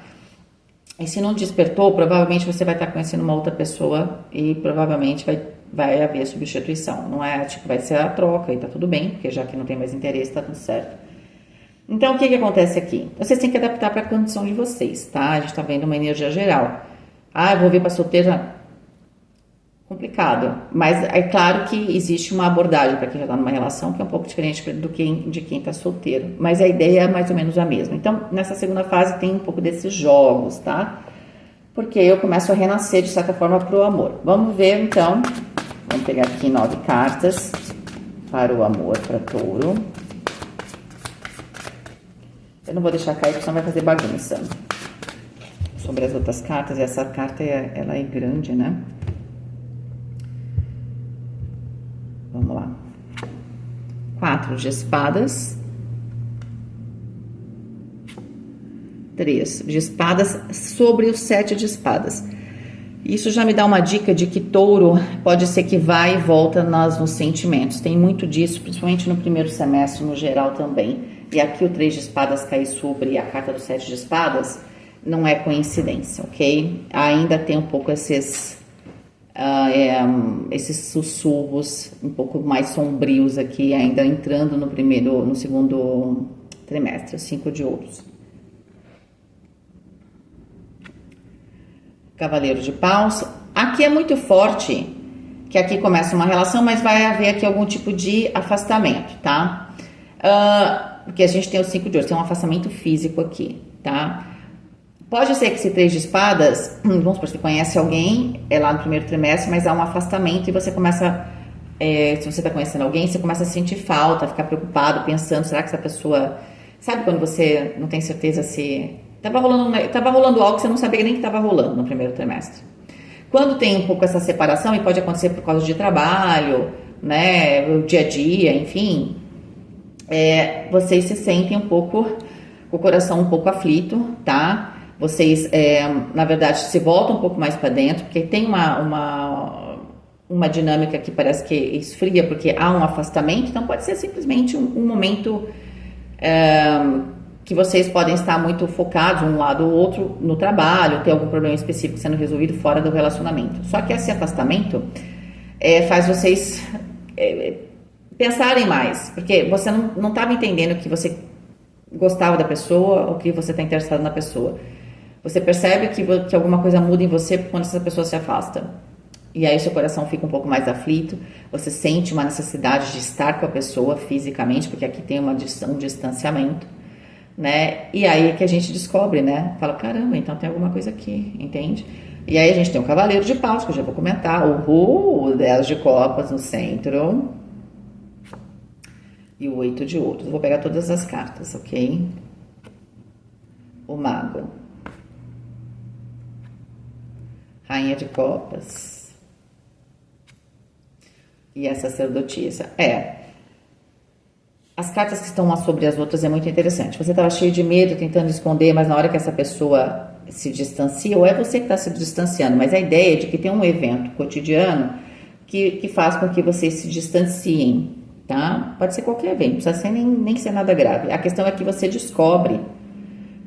E se não despertou, provavelmente você vai estar conhecendo uma outra pessoa e provavelmente vai haver substituição. Não é tipo, vai ser a troca e tá tudo bem, porque já que não tem mais interesse, tá tudo certo. Então, o que acontece aqui? Vocês têm que adaptar para a condição de vocês, tá? A gente tá vendo uma energia geral. Eu vou vir para solteira. Complicado. Mas é claro que existe uma abordagem para quem já tá numa relação que é um pouco diferente de quem tá solteiro. Mas a ideia é mais ou menos a mesma. Então, nessa segunda fase tem um pouco desses jogos, tá? Porque eu começo a renascer, de certa forma, pro amor. Vamos ver, então. Vamos pegar aqui 9 cartas para o amor, para touro. Eu não vou deixar cair, porque senão vai fazer bagunça. Sobre as outras cartas, essa carta, ela é grande, né? Vamos lá. 4 de espadas. 3 de espadas sobre o 7 de espadas. Isso já me dá uma dica de que touro pode ser que vai e volta nos sentimentos. Tem muito disso, principalmente no primeiro semestre, no geral também. E aqui o 3 de espadas cair sobre a carta do 7 de espadas não é coincidência, ok? Ainda tem um pouco esses sussurros um pouco mais sombrios aqui, ainda entrando no segundo trimestre, 5 de ouros. Cavaleiro de paus. Aqui é muito forte que aqui começa uma relação, mas vai haver aqui algum tipo de afastamento, tá? Porque a gente tem o 5 de ouros, tem um afastamento físico aqui, tá? Pode ser que esse 3 de espadas, vamos supor, você conhece alguém, lá no primeiro trimestre, mas há um afastamento e você começa, se você está conhecendo alguém, você começa a sentir falta, a ficar preocupado, pensando, será que essa pessoa... Sabe quando você não tem certeza se... Tava rolando algo que você não sabia nem que estava rolando no primeiro trimestre. Quando tem um pouco essa separação, e pode acontecer por causa de trabalho, né, o dia a dia, enfim, vocês se sentem um pouco, com o coração um pouco aflito, tá? Vocês, na verdade, se voltam um pouco mais para dentro, porque tem uma dinâmica que parece que esfria, porque há um afastamento, então pode ser simplesmente um momento que vocês podem estar muito focados um lado ou outro no trabalho, ter algum problema específico sendo resolvido fora do relacionamento. Só que esse afastamento faz vocês pensarem mais, porque você não estava entendendo que você gostava da pessoa ou que você está interessado na pessoa. Você percebe que alguma coisa muda em você quando essa pessoa se afasta. E aí seu coração fica um pouco mais aflito, você sente uma necessidade de estar com a pessoa fisicamente, porque aqui tem um distanciamento, né? E aí é que a gente descobre, né? Fala, caramba, então tem alguma coisa aqui, entende? E aí a gente tem o Cavaleiro de Paus, que eu já vou comentar, o 10 de Copas no centro e o 8 de Ouros. Eu vou pegar todas as cartas, ok? O Mago. Rainha de Copas. E a Sacerdotisa. As cartas que estão umas sobre as outras é muito interessante. Você estava cheio de medo, tentando esconder, mas na hora que essa pessoa se distancia, ou é você que está se distanciando, mas a ideia é de que tem um evento cotidiano que faz com que vocês se distanciem, tá? Pode ser qualquer evento, não precisa ser nem ser nada grave. A questão é que você descobre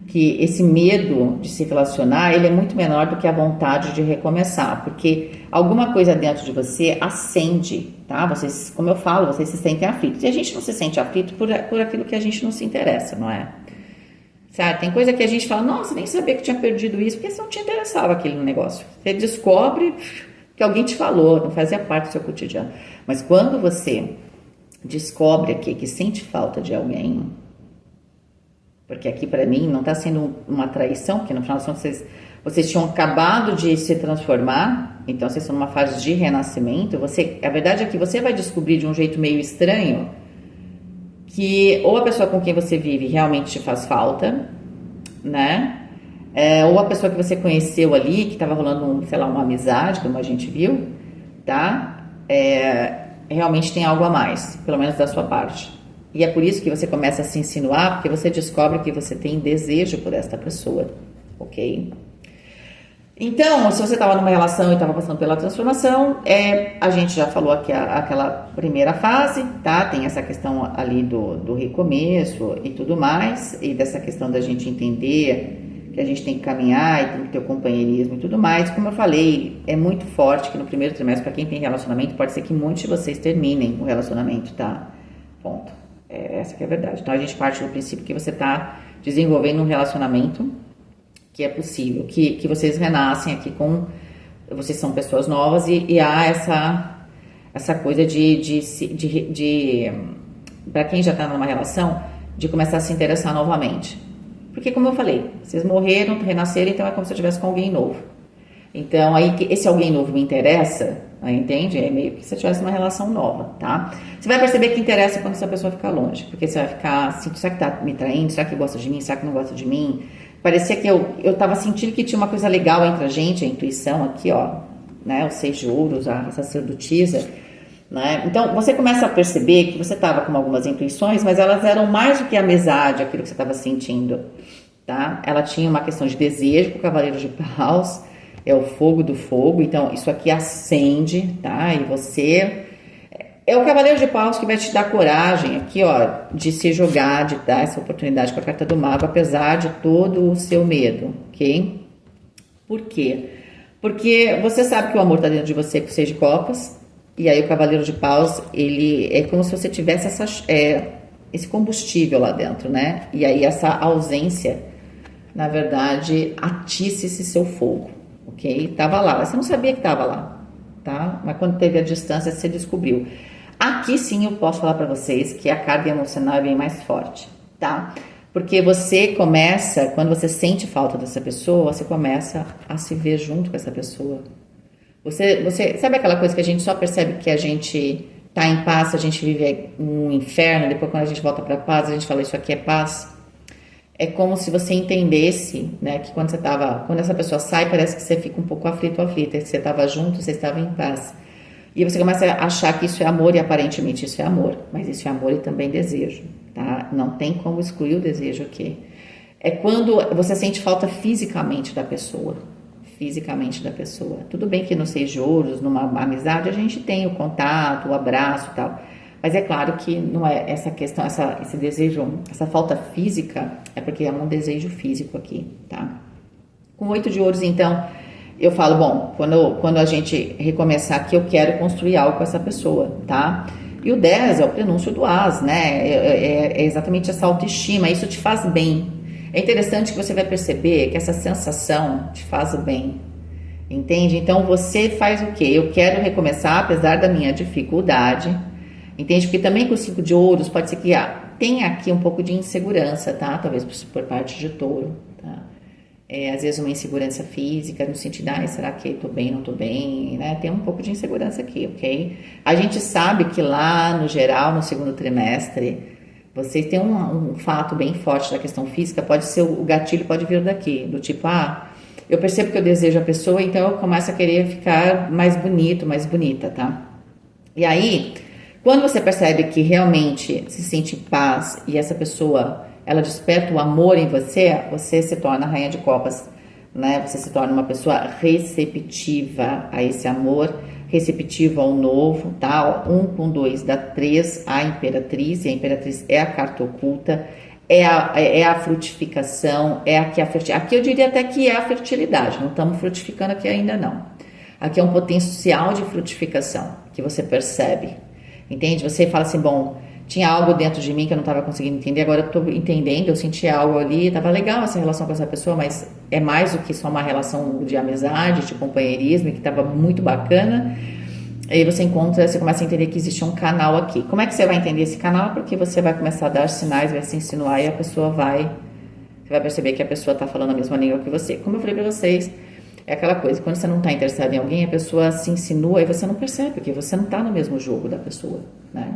que esse medo de se relacionar, ele é muito menor do que a vontade de recomeçar, porque alguma coisa dentro de você acende, tá? Vocês, como eu falo, vocês se sentem aflitos. E a gente não se sente aflito por aquilo que a gente não se interessa, não é? Sabe? Tem coisa que a gente fala, nossa, nem sabia que tinha perdido isso, porque você não te interessava aquele negócio. Você descobre que alguém te falou, não fazia parte do seu cotidiano. Mas quando você descobre aqui que sente falta de alguém, porque aqui para mim não está sendo uma traição, porque no final das contas vocês tinham acabado de se transformar, então vocês estão numa fase de renascimento. A verdade é que você vai descobrir de um jeito meio estranho que ou a pessoa com quem você vive realmente te faz falta, né? Ou a pessoa que você conheceu ali, que estava rolando, sei lá, uma amizade, como a gente viu, tá? Realmente tem algo a mais, pelo menos da sua parte. E é por isso que você começa a se insinuar, porque você descobre que você tem desejo por esta pessoa, ok? Então, se você estava numa relação e estava passando pela transformação, a gente já falou aqui aquela primeira fase, tá? Tem essa questão ali do recomeço e tudo mais, e dessa questão da gente entender que a gente tem que caminhar e tem que ter o companheirismo e tudo mais. Como eu falei, é muito forte que no primeiro trimestre, para quem tem relacionamento, pode ser que muitos de vocês terminem o relacionamento, tá? Ponto. Essa que é a verdade. Então, a gente parte do princípio que você está desenvolvendo um relacionamento que é possível, que vocês renascem aqui com... Vocês são pessoas novas e há essa coisa para quem já está numa relação, de começar a se interessar novamente. Porque, como eu falei, vocês morreram, renasceram, então é como se eu estivesse com alguém novo. Então, aí, esse alguém novo me interessa, entende? É meio que se você tivesse uma relação nova, tá? Você vai perceber que interessa quando essa pessoa ficar longe, porque você vai ficar assim, será que tá me traindo? Será que gosta de mim? Será que não gosta de mim? Parecia que eu tava sentindo que tinha uma coisa legal entre a gente, a intuição aqui, ó, né? Os 6 de ouros, a sacerdotisa, né? Então, você começa a perceber que você tava com algumas intuições, mas elas eram mais do que amizade, aquilo que você tava sentindo, tá? Ela tinha uma questão de desejo com o Cavaleiro de Paus, é o fogo do fogo, então isso aqui acende, tá? E você... É o Cavaleiro de Paus que vai te dar coragem aqui, ó, de se jogar, de dar essa oportunidade com a carta do Mago, apesar de todo o seu medo, ok? Por quê? Porque você sabe que o amor tá dentro de você com o 6 de copas, e aí o Cavaleiro de Paus, ele é como se você tivesse esse combustível lá dentro, né? E aí essa ausência, na verdade, atiça esse seu fogo, ok? Tava lá, você não sabia que tava lá, tá? Mas quando teve a distância, você descobriu. Aqui sim eu posso falar para vocês que a carga emocional é bem mais forte, tá? Porque você começa, quando você sente falta dessa pessoa, você começa a se ver junto com essa pessoa. Você sabe aquela coisa que a gente só percebe que a gente tá em paz, a gente vive um inferno, depois quando a gente volta para paz, a gente fala isso aqui é paz. É como se você entendesse, né, que quando essa pessoa sai, parece que você fica um pouco aflito ou aflita, que você estava junto, você estava em paz. E você começa a achar que isso é amor, e aparentemente isso é amor, mas isso é amor e também desejo, tá? Não tem como excluir o desejo aqui. É quando você sente falta fisicamente da pessoa, Tudo bem que nos 6 de ouros, numa amizade, a gente tem o contato, o abraço e tal, mas é claro que não é essa questão, esse desejo, essa falta física, é porque é um desejo físico aqui, tá? Com 8 de ouros, então, eu falo, bom, quando a gente recomeçar aqui, eu quero construir algo com essa pessoa, tá? E o 10 é o prenúncio do as, né? É exatamente essa autoestima, isso te faz bem. É interessante que você vai perceber que essa sensação te faz bem, entende? Então, você faz o quê? Eu quero recomeçar, apesar da minha dificuldade, entende? Porque também com o 5 de ouros, pode ser que tenha aqui um pouco de insegurança, tá? Talvez por parte de touro, tá? Às vezes uma insegurança física, no sentido, será que tô bem, não tô bem, né? Tem um pouco de insegurança aqui, ok? A gente sabe que lá, no geral, no segundo trimestre, vocês têm um fato bem forte da questão física, pode ser, o gatilho pode vir daqui, do tipo, eu percebo que eu desejo a pessoa, então eu começo a querer ficar mais bonito, mais bonita, tá? E aí, quando você percebe que realmente se sente em paz e essa pessoa... ela desperta o amor em você, você se torna a rainha de copas, né? Você se torna uma pessoa receptiva a esse amor, receptivo ao novo, tá? 1 com 2 dá 3, a Imperatriz, e a Imperatriz é a carta oculta, é a frutificação, é aqui a fertilidade. Aqui eu diria até que é a fertilidade, não estamos frutificando aqui ainda não. Aqui é um potencial de frutificação que você percebe, entende? Você fala assim, bom, tinha algo dentro de mim que eu não estava conseguindo entender, agora eu estou entendendo, eu senti algo ali, estava legal essa relação com essa pessoa, mas é mais do que só uma relação de amizade, de companheirismo, que estava muito bacana. Aí você começa a entender que existe um canal aqui. Como é que você vai entender esse canal? Porque você vai começar a dar sinais, vai se insinuar e você vai perceber que a pessoa está falando a mesma língua que você. Como eu falei para vocês, é aquela coisa, quando você não está interessado em alguém, a pessoa se insinua e você não percebe, porque você não está no mesmo jogo da pessoa, né?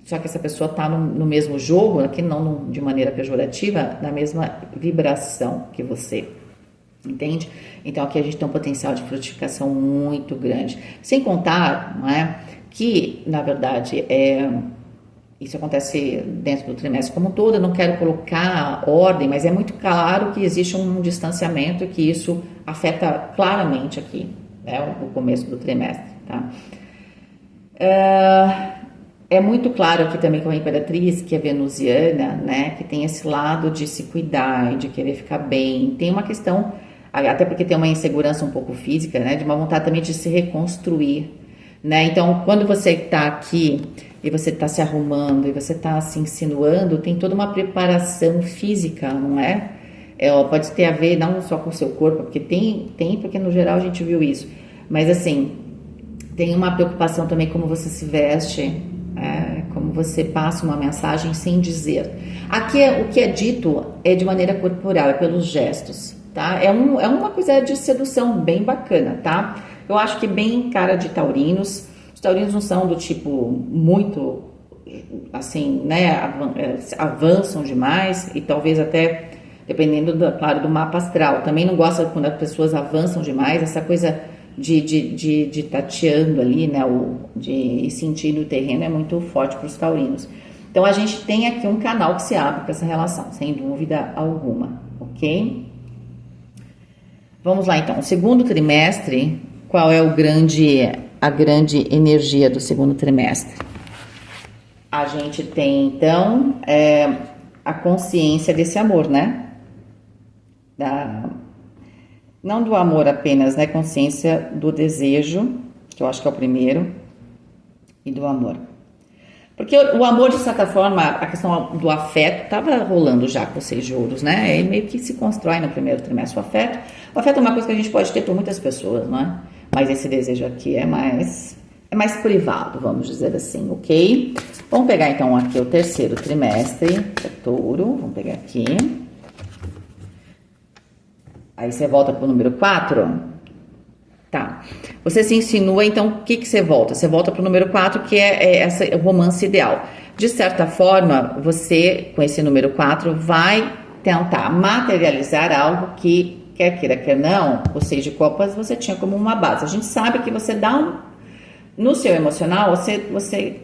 Só que essa pessoa está no mesmo jogo, aqui não de maneira pejorativa, na mesma vibração que você. Entende? Então aqui a gente tem um potencial de frutificação muito grande. Sem contar, não é, que, na verdade, isso acontece dentro do trimestre como um todo. Eu não quero colocar ordem, mas é muito claro que existe um distanciamento e que isso afeta claramente aqui, né, o começo do trimestre. Tá? É muito claro aqui também com a Imperatriz, que é venusiana, né, que tem esse lado de se cuidar e de querer ficar bem. Tem uma questão, até porque tem uma insegurança um pouco física, né, de uma vontade também de se reconstruir, né. Então, quando você está aqui e você está se arrumando e você está se insinuando, tem toda uma preparação física, não é? Pode ter a ver não só com o seu corpo, porque porque no geral a gente viu isso, mas assim, tem uma preocupação também como você se veste, como você passa uma mensagem sem dizer. Aqui o que é dito é de maneira corporal, é pelos gestos, tá? É uma coisa de sedução bem bacana, tá? Eu acho que bem cara de taurinos. Os taurinos não são do tipo muito, assim, né, avançam demais e talvez até, dependendo, claro, do mapa astral. Também não gosta quando as pessoas avançam demais, essa coisa de tateando ali, né, de ir sentindo o terreno é muito forte para os taurinos. Então a gente tem aqui um canal que se abre para essa relação, sem dúvida alguma, ok? Vamos lá então, o segundo trimestre, qual é a grande energia do segundo trimestre? A gente tem então a consciência desse amor, né? Não do amor apenas, né? Consciência do desejo, que eu acho que é o primeiro, e do amor. Porque o amor, de certa forma, a questão do afeto estava rolando já com os 6 de ouros, né? E meio que se constrói no primeiro trimestre o afeto. O afeto é uma coisa que a gente pode ter por muitas pessoas, não é? Mas esse desejo aqui é mais privado, vamos dizer assim, ok? Vamos pegar então aqui o terceiro trimestre, que é touro, vamos pegar aqui. Aí você volta para o número 4, tá? Você se insinua, então o que você volta? Você volta para o número 4, que é esse romance ideal. De certa forma, você, com esse número 4, vai tentar materializar algo que, quer queira, quer não, o 6 de copas você tinha como uma base. A gente sabe que você dá no seu emocional, você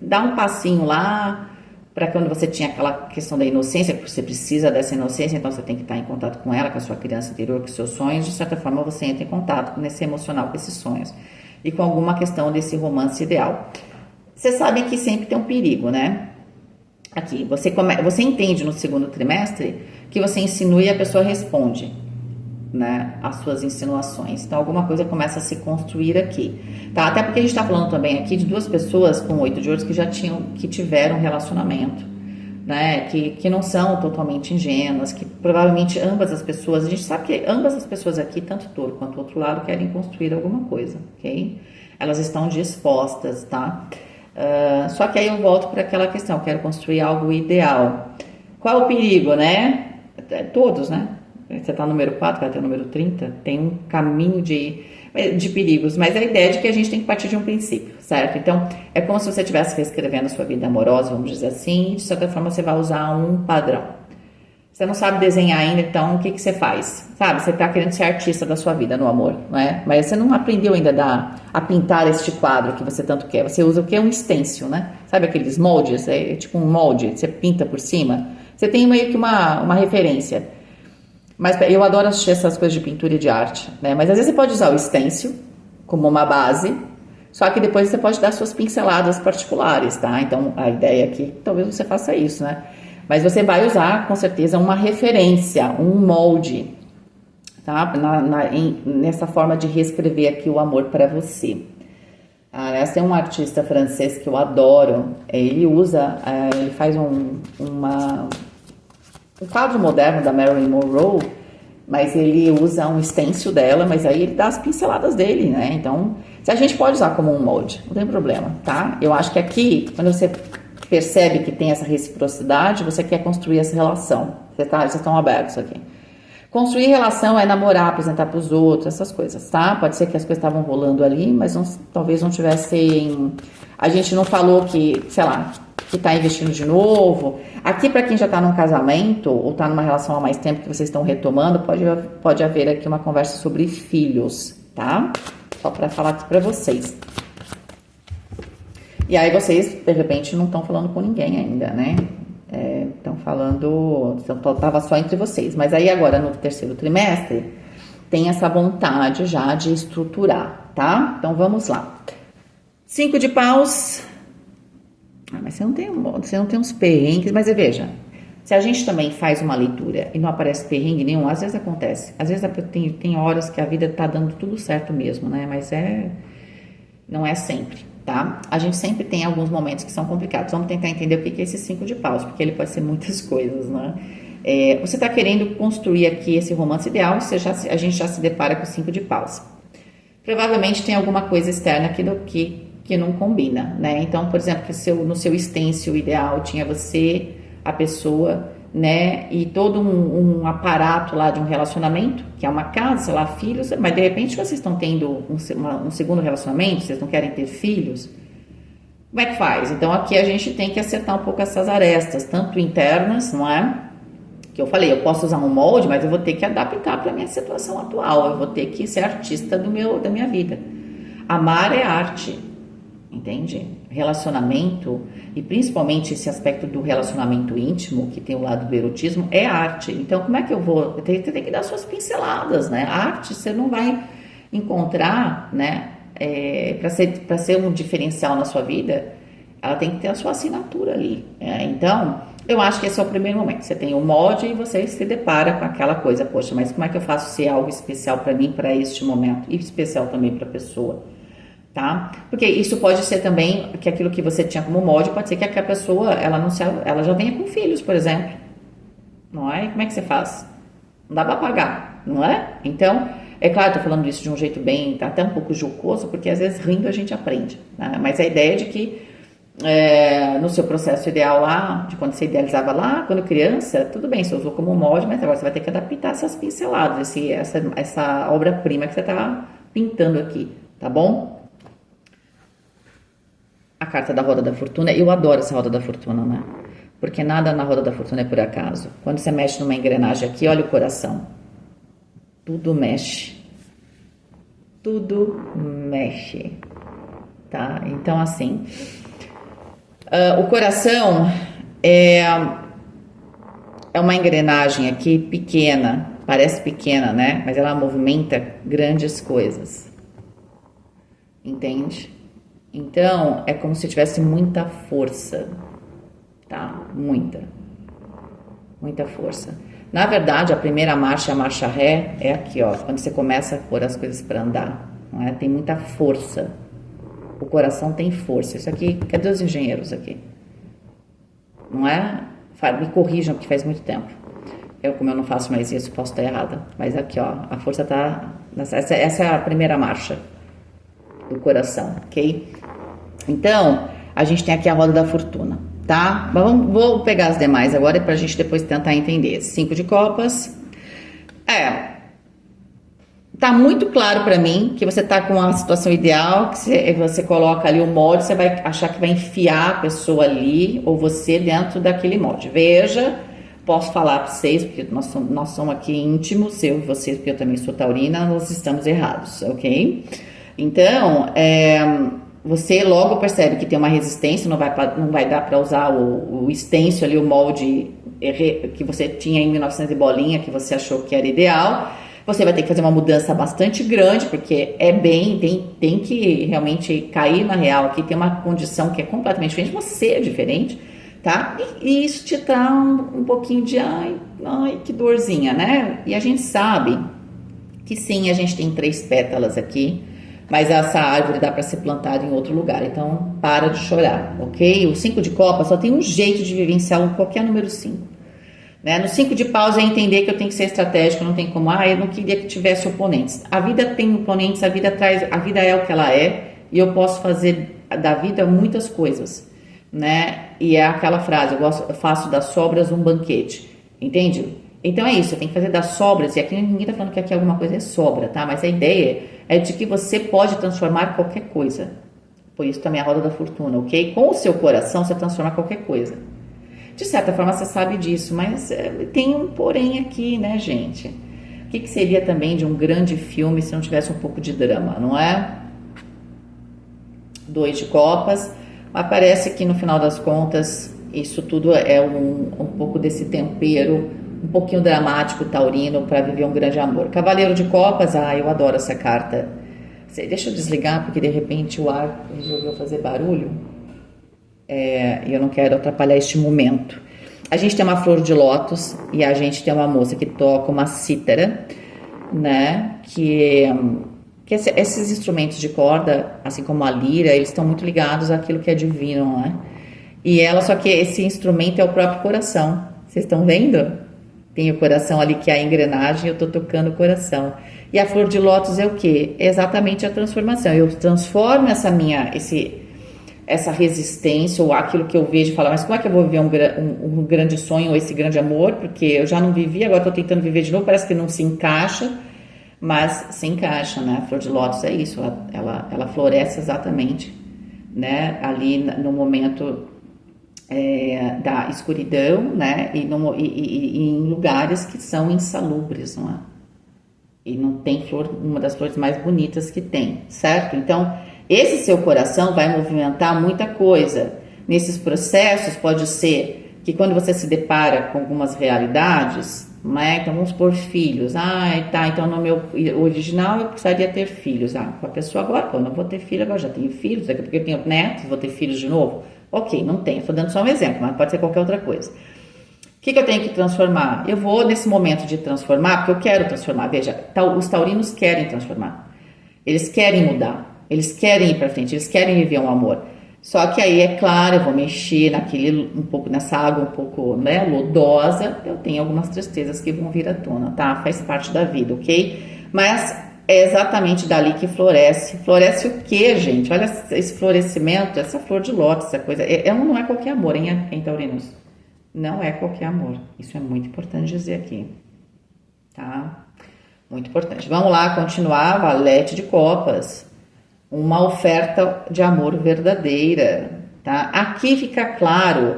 dá um passinho lá, para quando você tinha aquela questão da inocência, que você precisa dessa inocência, então você tem que estar em contato com ela, com a sua criança interior, com os seus sonhos, de certa forma você entra em contato nesse emocional, com esses sonhos, e com alguma questão desse romance ideal. Você sabe que sempre tem um perigo, né? Aqui, você entende no segundo trimestre que você insinua e a pessoa responde, né, as suas insinuações. Então alguma coisa começa a se construir aqui, tá? Até porque a gente está falando também aqui de 2 pessoas com 8 de ouros que tiveram um relacionamento, né, que não são totalmente ingênuas, que provavelmente ambas as pessoas, a gente sabe que ambas as pessoas aqui, tanto touro quanto outro lado, querem construir alguma coisa, ok? Elas estão dispostas, tá? Só que aí eu volto para aquela questão, eu quero construir algo ideal. Qual é o perigo, né? Todos, né? Você está no número 4, vai até o número 30, tem um caminho de perigos, mas a ideia é de que a gente tem que partir de um princípio, certo? Então, é como se você estivesse reescrevendo a sua vida amorosa, vamos dizer assim, e de certa forma você vai usar um padrão. Você não sabe desenhar ainda, então o que você faz? Sabe, você está querendo ser artista da sua vida no amor, não é? Mas você não aprendeu ainda a pintar este quadro que você tanto quer. Você usa o que? Um stencil, né? Sabe aqueles moldes? É tipo um molde, você pinta por cima. Você tem meio que uma referência. Mas eu adoro assistir essas coisas de pintura e de arte, né? Mas às vezes você pode usar o stencil como uma base, só que depois você pode dar suas pinceladas particulares, tá? Então, a ideia aqui, talvez você faça isso, né? Mas você vai usar, com certeza, uma referência, um molde, tá? Nessa forma de reescrever aqui o amor para você. Essa é um artista francês que eu adoro. Ele faz um quadro moderno da Marilyn Monroe, mas ele usa um stencil dela, mas aí ele dá as pinceladas dele, né? Então, se a gente pode usar como um molde, não tem problema, tá? Eu acho que aqui, quando você percebe que tem essa reciprocidade, você quer construir essa relação. Vocês estão abertos aqui. Construir relação é namorar, apresentar para os outros, essas coisas, tá? Pode ser que as coisas estavam rolando ali, mas talvez não tivessem... A gente não falou que, sei lá, que tá investindo de novo. Aqui, para quem já tá num casamento ou tá numa relação há mais tempo que vocês estão retomando, pode haver aqui uma conversa sobre filhos, tá? Só para falar aqui para vocês. E aí vocês, de repente, não estão falando com ninguém ainda, né? Estão falando, estava só entre vocês, mas aí agora no terceiro trimestre tem essa vontade já de estruturar, tá? Então vamos lá. 5 de paus. Mas você não tem uns perrengues, mas veja, se a gente também faz uma leitura e não aparece perrengue nenhum, às vezes acontece, às vezes tem horas que a vida tá dando tudo certo mesmo, né? Mas não é sempre. Tá? A gente sempre tem alguns momentos que são complicados. Vamos tentar entender o que é esse 5 de paus, porque ele pode ser muitas coisas, né? Você está querendo construir aqui esse romance ideal, a gente já se depara com o 5 de paus. Provavelmente tem alguma coisa externa que não combina, né? Então, por exemplo, no seu stencil ideal tinha você, a pessoa, né? E todo um aparato lá de um relacionamento, que é uma casa, sei lá, filhos, mas de repente vocês estão tendo um segundo relacionamento, vocês não querem ter filhos, como é que faz? Então aqui a gente tem que acertar um pouco essas arestas, tanto internas, não é? Que eu falei, eu posso usar um molde, mas eu vou ter que adaptar para a minha situação atual, eu vou ter que ser artista da minha vida. Amar é arte, entende? Relacionamento, e principalmente esse aspecto do relacionamento íntimo, que tem o lado do erotismo, é arte. Então, como é que eu vou? Você tem que dar suas pinceladas, né? A arte você não vai encontrar, né? Para ser um diferencial na sua vida, ela tem que ter a sua assinatura ali. Então, eu acho que esse é o primeiro momento. Você tem o molde e você se depara com aquela coisa. Poxa, mas como é que eu faço ser algo especial para mim, para este momento? E especial também para a pessoa. Tá? Porque isso pode ser também que aquilo que você tinha como molde, pode ser que a pessoa, ela já venha com filhos, por exemplo. Não é? Como é que você faz? Não dá pra pagar, não é? Então, é claro, eu tô falando isso de um jeito bem, tá até um pouco jocoso, porque às vezes rindo a gente aprende, né? Mas a ideia é de que no seu processo ideal lá, de quando você idealizava lá, quando criança, tudo bem, você usou como molde, mas agora você vai ter que adaptar essas pinceladas, essa obra-prima que você tá pintando aqui, tá bom? A carta da Roda da Fortuna, eu adoro essa Roda da Fortuna, né? Porque nada na Roda da Fortuna é por acaso. Quando você mexe numa engrenagem aqui, olha o coração. Tudo mexe. Tudo mexe. Tá? Então, assim, o coração é uma engrenagem aqui pequena, parece pequena, né? Mas ela movimenta grandes coisas. Entende? Então, é como se tivesse muita força, tá? Muita força. Na verdade, a primeira marcha, a marcha ré, é aqui, ó, quando você começa a pôr as coisas para andar, não é? Tem muita força. O coração tem força. Isso aqui, cadê os engenheiros aqui? Não é? Me corrijam, porque faz muito tempo. Como eu não faço mais isso, posso estar errada. Mas aqui, ó, a força tá... Essa é a primeira marcha do coração, ok? Então, a gente tem aqui a Roda da Fortuna, tá? Vou pegar as demais agora pra gente depois tentar entender. 5 de copas. Tá muito claro pra mim que você tá com a situação ideal, que você coloca ali o molde, você vai achar que vai enfiar a pessoa ali, ou você dentro daquele molde. Veja, posso falar pra vocês, porque nós somos aqui íntimos, eu e vocês, porque eu também sou taurina, nós estamos errados, ok? Então, você logo percebe que tem uma resistência, não vai dar para usar o stencil ali, o molde que você tinha em 1900 e bolinha, que você achou que era ideal. Você vai ter que fazer uma mudança bastante grande, porque é bem, tem que realmente cair na real aqui, tem uma condição que é completamente diferente, você é diferente, tá? E isso te dá um pouquinho de, ai, que dorzinha, né? E a gente sabe que sim, a gente tem 3 pétalas aqui, mas essa árvore dá para ser plantada em outro lugar, então para de chorar, ok? O 5 de copas só tem um jeito de vivenciar qualquer número 5. Né? No 5 de paus é entender que eu tenho que ser estratégico, não tem como, eu não queria que tivesse oponentes. A vida tem oponentes, a vida é o que ela é, e eu posso fazer da vida muitas coisas, né? E é aquela frase, eu faço das sobras um banquete, entende? Então é isso, você tem que fazer das sobras, e aqui ninguém tá falando que aqui alguma coisa é sobra, tá? Mas a ideia é de que você pode transformar qualquer coisa. Por isso também a roda da fortuna, ok? Com o seu coração você transforma qualquer coisa. De certa forma você sabe disso, mas tem um porém aqui, né, gente? O que seria também de um grande filme se não tivesse um pouco de drama, não é? 2 de copas, mas parece que no final das contas isso tudo é um pouco desse tempero, um pouquinho dramático taurino para viver um grande amor. Cavaleiro de copas, eu adoro essa carta. Deixa eu desligar porque de repente o ar resolveu fazer barulho. E eu não quero atrapalhar este momento. A gente tem uma flor de lótus e a gente tem uma moça que toca uma cítara, né? Que esses instrumentos de corda, assim como a lira, eles estão muito ligados àquilo que é divino, né? E só que esse instrumento é o próprio coração. Vocês estão vendo? Tem o coração ali que é a engrenagem, eu estou tocando o coração. E a flor de lótus é o quê? É exatamente a transformação. Eu transformo essa resistência ou aquilo que eu vejo e falo, mas como é que eu vou viver um grande sonho ou esse grande amor? Porque eu já não vivi, agora estou tentando viver de novo, parece que não se encaixa, mas se encaixa, né? A flor de lótus é isso, ela floresce exatamente, né? Ali no momento da escuridão, né? E em lugares que são insalubres, não é? E não tem flor, uma das flores mais bonitas que tem, certo? Então, esse seu coração vai movimentar muita coisa. Nesses processos, pode ser que quando você se depara com algumas realidades, né? Então, vamos por filhos. Então no meu original eu precisaria ter filhos. Com a pessoa agora, eu não vou ter filho, agora já tenho filhos, daqui a pouco eu tenho netos, vou ter filhos de novo. Ok, não tenho, estou dando só um exemplo, mas pode ser qualquer outra coisa. O que eu tenho que transformar? Eu vou, nesse momento de transformar, porque eu quero transformar. Veja, os taurinos querem transformar. Eles querem mudar. Eles querem ir para frente. Eles querem viver um amor. Só que aí, é claro, eu vou mexer um pouco nessa água um pouco, né, lodosa. Eu tenho algumas tristezas que vão vir à tona, tá? Faz parte da vida, ok? Mas é exatamente dali que floresce. Floresce o quê, gente? Olha esse florescimento, essa flor de lótus, essa coisa. Não é qualquer amor, hein, taurinos? Não é qualquer amor. Isso é muito importante dizer aqui. Tá? Muito importante. Vamos lá, continuar. Valete de copas. Uma oferta de amor verdadeira. Tá? Aqui fica claro.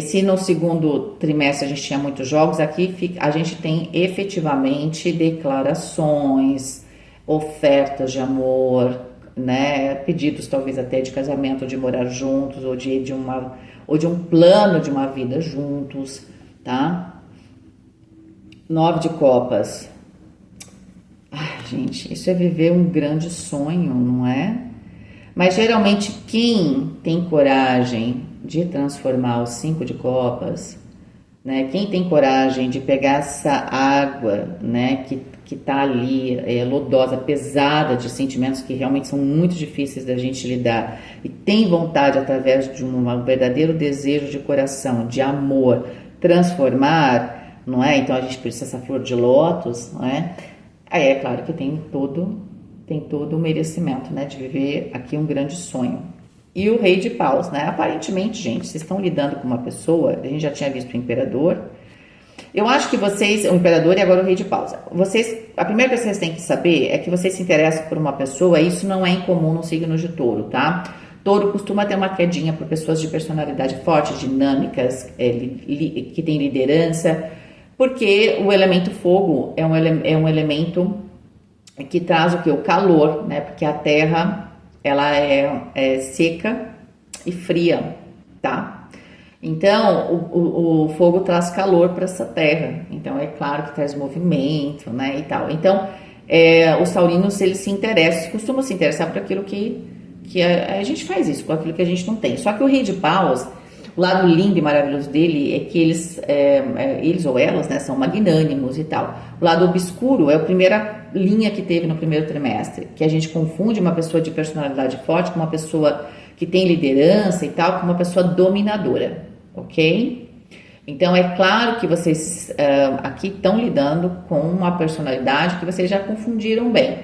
Se no segundo trimestre a gente tinha muitos jogos, aqui a gente tem efetivamente declarações, ofertas de amor, né? Pedidos talvez até de casamento, de morar juntos, ou de um plano de uma vida juntos, tá? 9 de copas. Gente, isso é viver um grande sonho, não é? Mas geralmente quem tem coragem de transformar o 5 de copas, né? Quem tem coragem de pegar essa água, né? Que tá ali, lodosa, pesada de sentimentos que realmente são muito difíceis da gente lidar, e tem vontade, através de um verdadeiro desejo de coração, de amor, transformar, não é? Então a gente precisa dessa flor de lótus, não é? Aí é claro que tem todo o merecimento, né, de viver aqui um grande sonho. E o rei de paus, né? Aparentemente, gente, vocês estão lidando com uma pessoa, a gente já tinha visto o imperador. Eu acho que o imperador e agora o rei de paus. A primeira coisa que vocês têm que saber é que vocês se interessam por uma pessoa, e isso não é incomum no signo de touro, tá? Touro costuma ter uma quedinha por pessoas de personalidade forte, dinâmicas, que tem liderança, porque o elemento fogo é um elemento que traz o que? O calor, né? Porque a terra, ela é seca e fria, tá? Então, o fogo traz calor para essa terra. Então, é claro que traz movimento, né, e tal. Então, os taurinos, eles se interessam, costumam se interessar por aquilo que a gente faz isso, com aquilo que a gente não tem. Só que o rei de paus, o lado lindo e maravilhoso dele é que eles ou elas, né, são magnânimos e tal. O lado obscuro é a primeira linha que teve no primeiro trimestre, que a gente confunde uma pessoa de personalidade forte com uma pessoa que tem liderança e tal, com uma pessoa dominadora, ok? Então, é claro que vocês aqui estão lidando com uma personalidade que vocês já confundiram bem,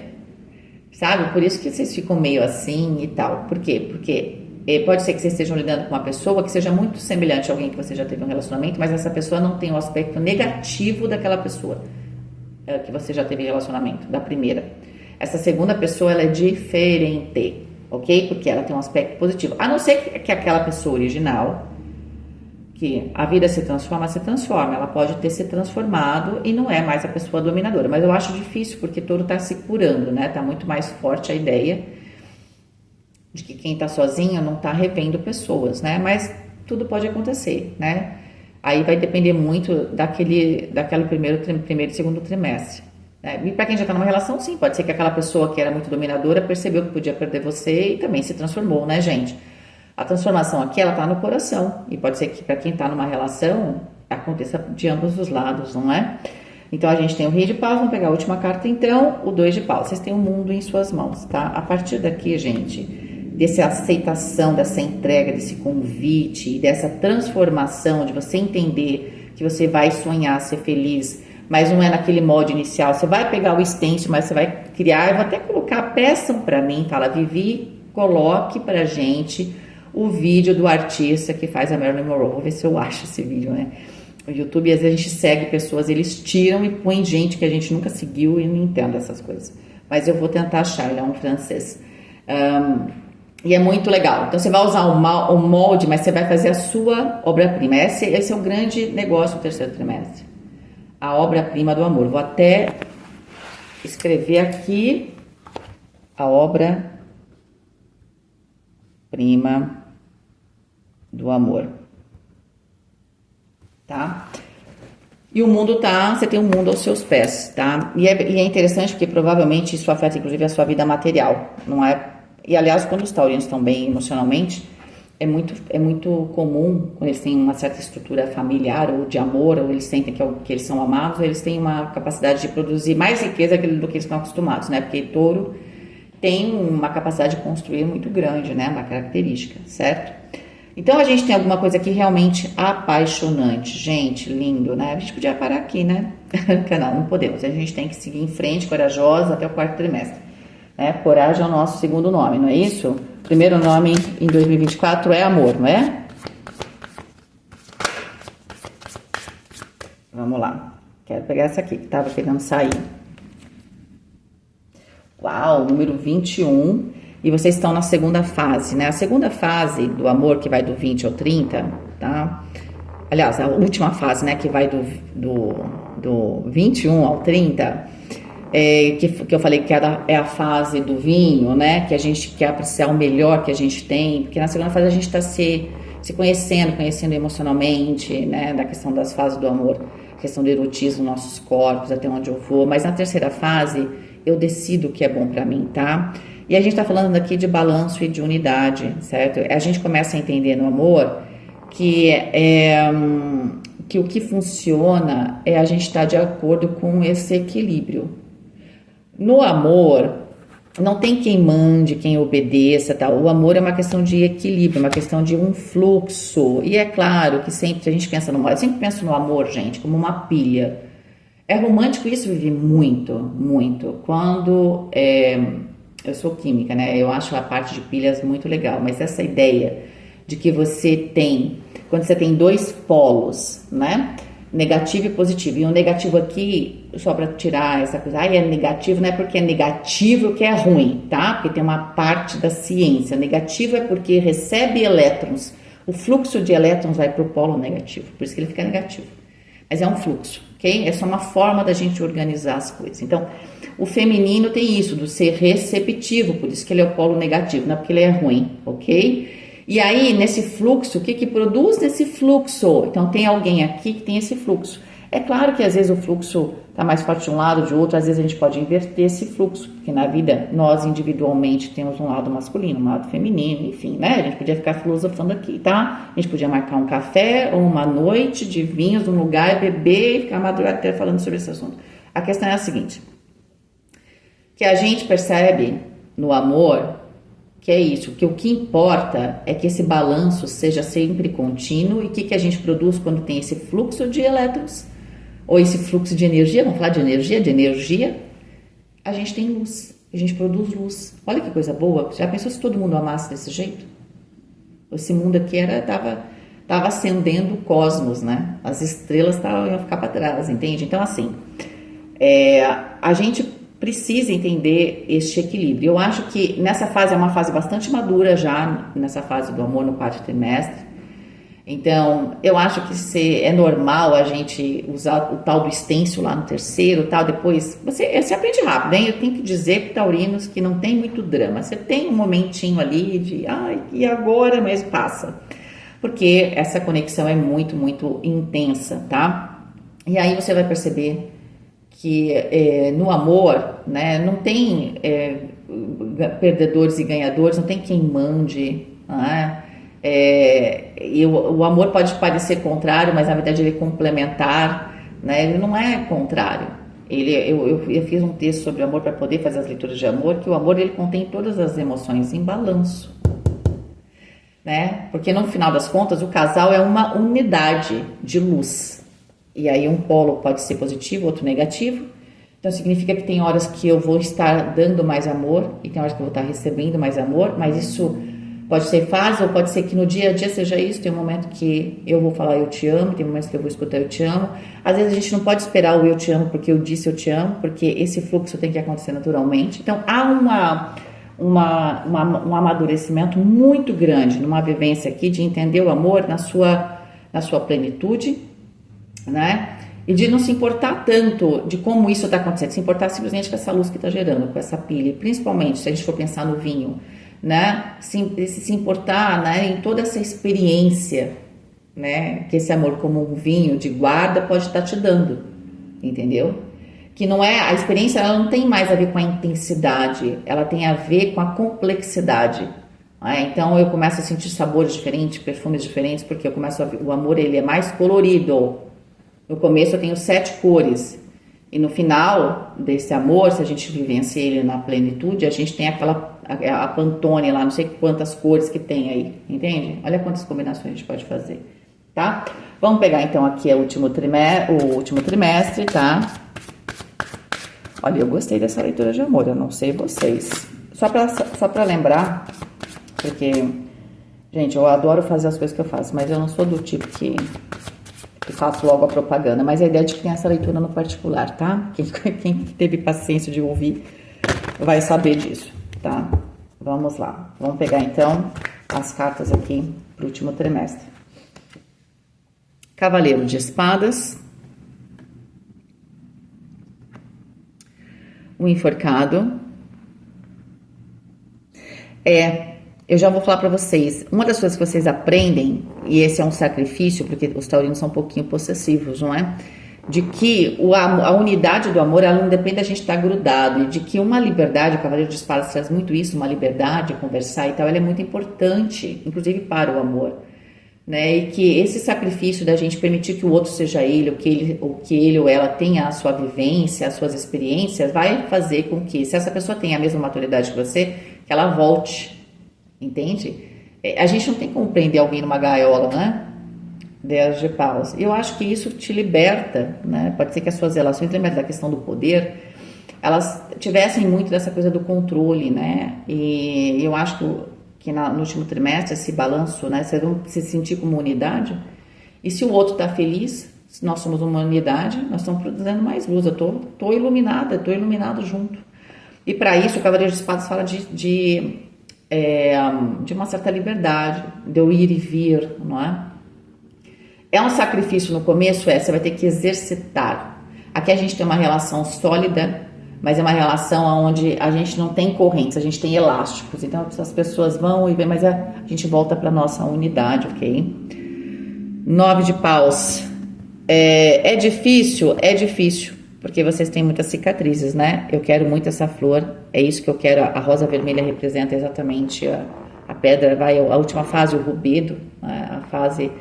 sabe? Por isso que vocês ficam meio assim e tal. Por quê? Porque pode ser que vocês estejam lidando com uma pessoa que seja muito semelhante a alguém que você já teve um relacionamento, mas essa pessoa não tem o aspecto negativo daquela pessoa que você já teve relacionamento, da primeira. Essa segunda pessoa, ela é diferente, ok? Porque ela tem um aspecto positivo. A não ser que aquela pessoa original, que a vida se transforma. Ela pode ter se transformado e não é mais a pessoa dominadora. Mas eu acho difícil, porque todo está se curando, né? Tá muito mais forte a ideia de que quem tá sozinho não tá revendo pessoas, né? Mas tudo pode acontecer, né? Aí vai depender muito daquele primeiro e segundo trimestre. Né? E para quem já tá numa relação, sim, pode ser que aquela pessoa que era muito dominadora percebeu que podia perder você e também se transformou, né, gente? A transformação aqui, ela tá no coração. E pode ser que para quem tá numa relação, aconteça de ambos os lados, não é? Então, a gente tem o rei de paus, vamos pegar a última carta, então, o 2 de paus. Vocês têm o mundo em suas mãos, tá? A partir daqui, gente, dessa aceitação, dessa entrega, desse convite, dessa transformação, de você entender que você vai sonhar, ser feliz, mas não é naquele molde inicial. Você vai pegar o stencil, mas você vai criar. Eu vou até colocar, peçam para mim, fala, Vivi, coloque pra gente o vídeo do artista que faz a Marilyn Monroe. Vou ver se eu acho esse vídeo, né? No YouTube, às vezes a gente segue pessoas, eles tiram e põem gente que a gente nunca seguiu e não entende essas coisas. Mas eu vou tentar achar, ele é um francês. E é muito legal. Então, você vai usar o molde, mas você vai fazer a sua obra-prima. Esse é o grande negócio do terceiro trimestre. A obra-prima do amor. Vou até escrever aqui a obra-prima do amor. Tá? E o mundo você tem o mundo aos seus pés, tá? E é interessante porque provavelmente isso afeta inclusive a sua vida material, não é? E aliás, quando os taurinos estão bem emocionalmente, é muito comum, quando eles têm uma certa estrutura familiar ou de amor, ou eles sentem que eles são amados, eles têm uma capacidade de produzir mais riqueza do que eles estão acostumados, né? Porque touro tem uma capacidade de construir muito grande, né? Uma característica, certo? Então, a gente tem alguma coisa aqui realmente apaixonante. Gente, lindo, né? A gente podia parar aqui, né? Não podemos. A gente tem que seguir em frente, corajosa, até o quarto trimestre. Né? Coragem é o nosso segundo nome, não é isso? Primeiro nome em 2024 é amor, não é? Vamos lá. Quero pegar essa aqui, que estava querendo sair. Uau, número 21. E vocês estão na segunda fase, né? A segunda fase do amor, que vai do 20 ao 30, tá? Aliás, a última fase, né? Que vai do 21 ao 30, que eu falei que é a fase do vinho, né? Que a gente quer apreciar o melhor que a gente tem. Porque na segunda fase a gente está se conhecendo emocionalmente, né? Da questão das fases do amor, questão do erotismo, nossos corpos, até onde eu vou. Mas na terceira fase, eu decido o que é bom para mim, tá? E a gente está falando aqui de balanço e de unidade, certo? A gente começa a entender no amor que o que funciona é a gente estar de acordo com esse equilíbrio. No amor, não tem quem mande, quem obedeça, tal. O amor é uma questão de equilíbrio, uma questão de um fluxo. E é claro que sempre a gente pensa no amor, eu sempre penso no amor, gente, como uma pilha. É romântico isso, Vivi? Muito, muito. Quando eu sou química, né? Eu acho a parte de pilhas muito legal, mas essa ideia de que quando você tem dois polos, né? Negativo e positivo. E o negativo aqui, só para tirar essa coisa, é negativo, não é porque é negativo que é ruim, tá? Porque tem uma parte da ciência. Negativo é porque recebe elétrons. O fluxo de elétrons vai para o polo negativo, por isso que ele fica negativo. Mas é um fluxo, ok? É só uma forma da gente organizar as coisas. Então, o feminino tem isso, do ser receptivo, por isso que ele é o polo negativo, não é porque ele é ruim, ok? E aí, nesse fluxo, o que produz nesse fluxo? Então, tem alguém aqui que tem esse fluxo. É claro que às vezes o fluxo está mais forte de um lado, de outro, às vezes a gente pode inverter esse fluxo, porque na vida nós individualmente temos um lado masculino, um lado feminino, enfim, né? A gente podia ficar filosofando aqui, tá? A gente podia marcar um café ou uma noite de vinhos num lugar, beber e ficar madrugada até falando sobre esse assunto. A questão é a seguinte, que a gente percebe no amor que é isso, que o que importa é que esse balanço seja sempre contínuo e o que a gente produz quando tem esse fluxo de elétrons ou esse fluxo de energia, vamos falar de energia, a gente tem luz, a gente produz luz. Olha que coisa boa, já pensou se todo mundo amasse desse jeito? Esse mundo aqui tava acendendo o cosmos, né? As estrelas iam ficar para trás, entende? Então, assim, a gente precisa entender este equilíbrio. Eu acho que nessa fase é uma fase bastante madura já, nessa fase do amor no quarto trimestre. Então, eu acho que é normal a gente usar o tal do stencil lá no terceiro, tal, depois, você aprende rápido, hein? Eu tenho que dizer para taurinos que não tem muito drama. Você tem um momentinho ali de, e agora, mas passa. Porque essa conexão é muito, muito intensa, tá? E aí você vai perceber que no amor, né, não tem perdedores e ganhadores, não tem quem mande, né? E o amor pode parecer contrário, mas na verdade ele é complementar, né? Ele não é contrário. Eu fiz um texto sobre amor para poder fazer as leituras de amor, que o amor ele contém todas as emoções em balanço, né? Porque no final das contas o casal é uma unidade de luz. E aí um polo pode ser positivo, outro negativo. Então significa que tem horas que eu vou estar dando mais amor e tem horas que eu vou estar recebendo mais amor, mas isso pode ser fase ou pode ser que no dia a dia seja isso. Tem um momento que eu vou falar eu te amo, tem momentos que eu vou escutar eu te amo. Às vezes a gente não pode esperar o eu te amo porque eu disse eu te amo, porque esse fluxo tem que acontecer naturalmente. Então há um amadurecimento muito grande numa vivência aqui de entender o amor na sua plenitude, né? E de não se importar tanto de como isso está acontecendo, se importar simplesmente com essa luz que está gerando, com essa pilha, principalmente se a gente for pensar no vinho, né? Se importar, né, em toda essa experiência, né, que esse amor como um vinho de guarda pode estar te dando, entendeu? Que não é, a experiência ela não tem mais a ver com a intensidade, ela tem a ver com a complexidade. Então eu começo a sentir sabores diferentes, perfumes diferentes, porque eu começo a ver, o amor ele é mais colorido. No começo eu tenho 7 cores e no final desse amor, se a gente vivencia ele na plenitude, a gente tem a Pantone lá, não sei quantas cores que tem aí, entende? Olha quantas combinações a gente pode fazer, tá? Vamos pegar então aqui o último trimestre, tá? Olha, eu gostei dessa leitura de amor, eu não sei vocês. Só pra lembrar, porque, gente, eu adoro fazer as coisas que eu faço, mas eu não sou do tipo que faço logo a propaganda, mas a ideia de que tem essa leitura no particular, tá? Quem teve paciência de ouvir vai saber disso, tá? Vamos lá. Vamos pegar, então, as cartas aqui pro último trimestre. Cavaleiro de Espadas. O Enforcado. Eu já vou falar para vocês, uma das coisas que vocês aprendem, e esse é um sacrifício, porque os taurinos são um pouquinho possessivos, não é? De que a unidade do amor, ela não depende da gente estar grudado, e de que uma liberdade, o Cavaleiro de Espadas traz muito isso, uma liberdade, conversar e tal, ela é muito importante, inclusive para o amor, né? E que esse sacrifício da gente permitir que o outro seja ele, ou que ele ou ela tenha a sua vivência, as suas experiências, vai fazer com que, se essa pessoa tem a mesma maturidade que você, que ela volte. Entende? A gente não tem como prender alguém numa gaiola, né? 10 de paus. Eu acho que isso te liberta, né? Pode ser que as suas relações, lembra da questão do poder, elas tivessem muito dessa coisa do controle, né? E eu acho que no último trimestre, esse balanço, né? Vocês vão se sentir como unidade. E se o outro tá feliz, se nós somos uma unidade, nós estamos produzindo mais luz. Eu tô iluminado junto. E para isso, o Cavaleiro de Espadas fala de uma certa liberdade, de eu ir e vir, não é? É um sacrifício no começo, você vai ter que exercitar. Aqui a gente tem uma relação sólida, mas é uma relação onde a gente não tem correntes, a gente tem elásticos. Então as pessoas vão e vêm, mas a gente volta para nossa unidade, ok? 9 de paus. É difícil, porque vocês têm muitas cicatrizes, né? Eu quero muito essa flor, é isso que eu quero. A rosa vermelha representa exatamente a pedra, vai a última fase, o rubedo, né? A fase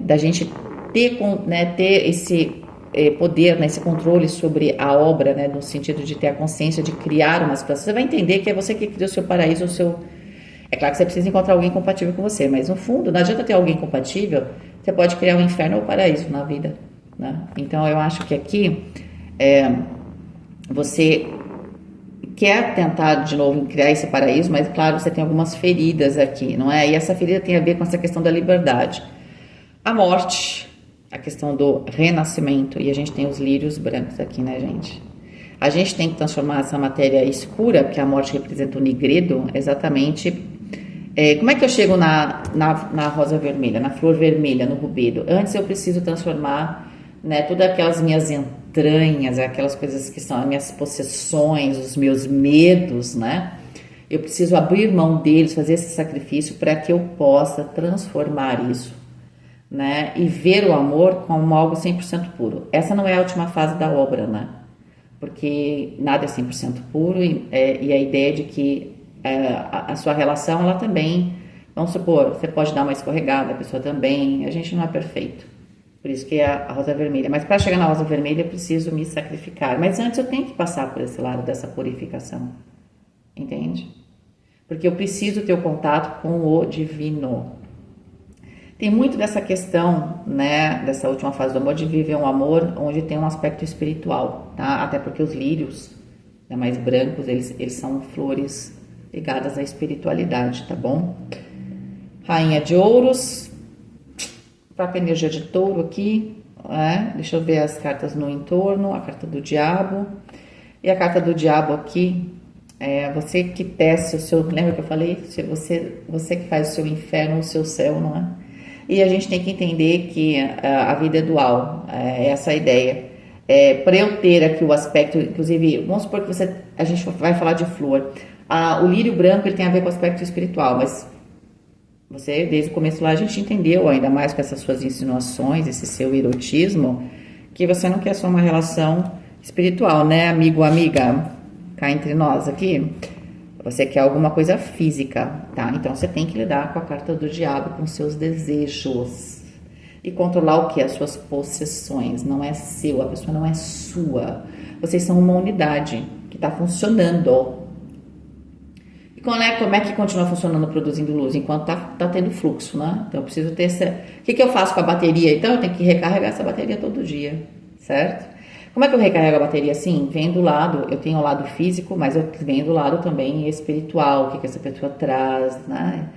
da gente ter, né, ter esse poder, né, esse controle sobre a obra, né, no sentido de ter a consciência de criar uma situação. Você vai entender que é você que cria o seu paraíso, o seu... É claro que você precisa encontrar alguém compatível com você, mas no fundo, não adianta ter alguém compatível, você pode criar um inferno ou um paraíso na vida, né? Então eu acho que aqui você quer tentar de novo criar esse paraíso, mas claro, você tem algumas feridas aqui, não é? E essa ferida tem a ver com essa questão da liberdade. A morte, a questão do renascimento, e a gente tem os lírios brancos aqui, né, gente? A gente tem que transformar essa matéria escura, porque a morte representa o nigredo, exatamente. Como é que eu chego na rosa vermelha, na flor vermelha, no rubedo? Antes eu preciso transformar, né, todas aquelas minhas entranhas, aquelas coisas que são as minhas possessões, os meus medos, né? Eu preciso abrir mão deles, fazer esse sacrifício para que eu possa transformar isso, né? E ver o amor como algo 100% puro. Essa não é a última fase da obra, né? Porque nada é 100% puro e a ideia de que a sua relação, ela também, vamos supor, você pode dar uma escorregada, a pessoa também, a gente não é perfeito. Por isso que é a rosa vermelha. Mas para chegar na rosa vermelha, eu preciso me sacrificar. Mas antes eu tenho que passar por esse lado dessa purificação. Entende? Porque eu preciso ter o contato com o divino. Tem muito dessa questão, né, dessa última fase do amor, de viver um amor onde tem um aspecto espiritual, tá? Até porque os lírios, né, mais brancos, eles são flores ligadas à espiritualidade, tá bom? Rainha de ouros, própria energia de touro aqui, deixa eu ver as cartas no entorno, a carta do diabo, e a carta do diabo aqui, você que tece o seu, lembra que eu falei? Você que faz o seu inferno, o seu céu, não é? E a gente tem que entender que a vida é dual, essa é a ideia. Para eu ter aqui o aspecto, inclusive, vamos supor que a gente vai falar de flor. O lírio branco ele tem a ver com o aspecto espiritual, mas você, desde o começo lá, a gente entendeu, ainda mais com essas suas insinuações, esse seu erotismo, que você não quer só uma relação espiritual, né, amigo ou amiga? Cá entre nós aqui. Você quer alguma coisa física, tá? Então você tem que lidar com a carta do diabo, com seus desejos. E controlar o que? As suas possessões. Não é seu, a pessoa não é sua. Vocês são uma unidade que está funcionando. E como é que continua funcionando, produzindo luz? Enquanto tá tendo fluxo, né? Então eu preciso ter essa... O que eu faço com a bateria? Então eu tenho que recarregar essa bateria todo dia, certo? Como é que eu recarrego a bateria? Assim, vem do lado, eu tenho o lado físico, mas eu venho do lado também espiritual, o que essa pessoa traz, né?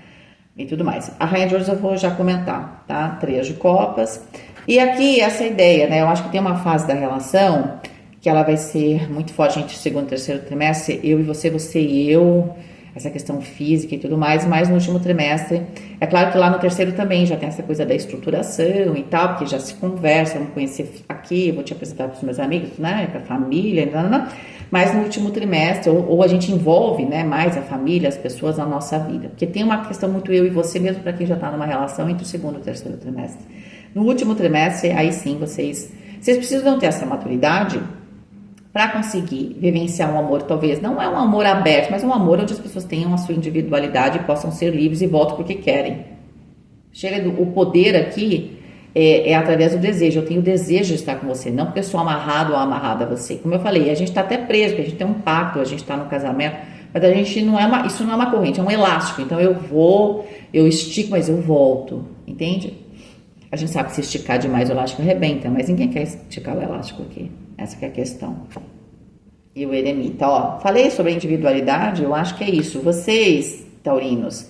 E tudo mais. A Rainha de Ouros eu vou já comentar, tá? 3 de copas. E aqui, essa ideia, né? Eu acho que tem uma fase da relação que ela vai ser muito forte entre o segundo e terceiro trimestre, eu e você e eu, essa questão física e tudo mais, mas no último trimestre, é claro que lá no terceiro também já tem essa coisa da estruturação e tal, porque já se conversa, vamos conhecer aqui, vou te apresentar para os meus amigos, né, para a família, mas no último trimestre, ou a gente envolve, né, mais a família, as pessoas na nossa vida, porque tem uma questão muito eu e você mesmo para quem já está numa relação entre o segundo e o terceiro trimestre. No último trimestre, aí sim, vocês precisam ter essa maturidade para conseguir vivenciar um amor, talvez não é um amor aberto, mas um amor onde as pessoas tenham a sua individualidade e possam ser livres e voltam porque querem. O poder aqui é através do desejo. Eu tenho o desejo de estar com você, não porque eu sou amarrado ou amarrada a você. Como eu falei, a gente está até preso, porque a gente tem um pacto, a gente está no casamento, mas a gente isso não é uma corrente, é um elástico. Então eu estico, mas eu volto, entende? A gente sabe que se esticar demais o elástico arrebenta, mas ninguém quer esticar o elástico aqui. Essa que é a questão. E o eremita, falei sobre a individualidade, eu acho que é isso. Vocês, taurinos,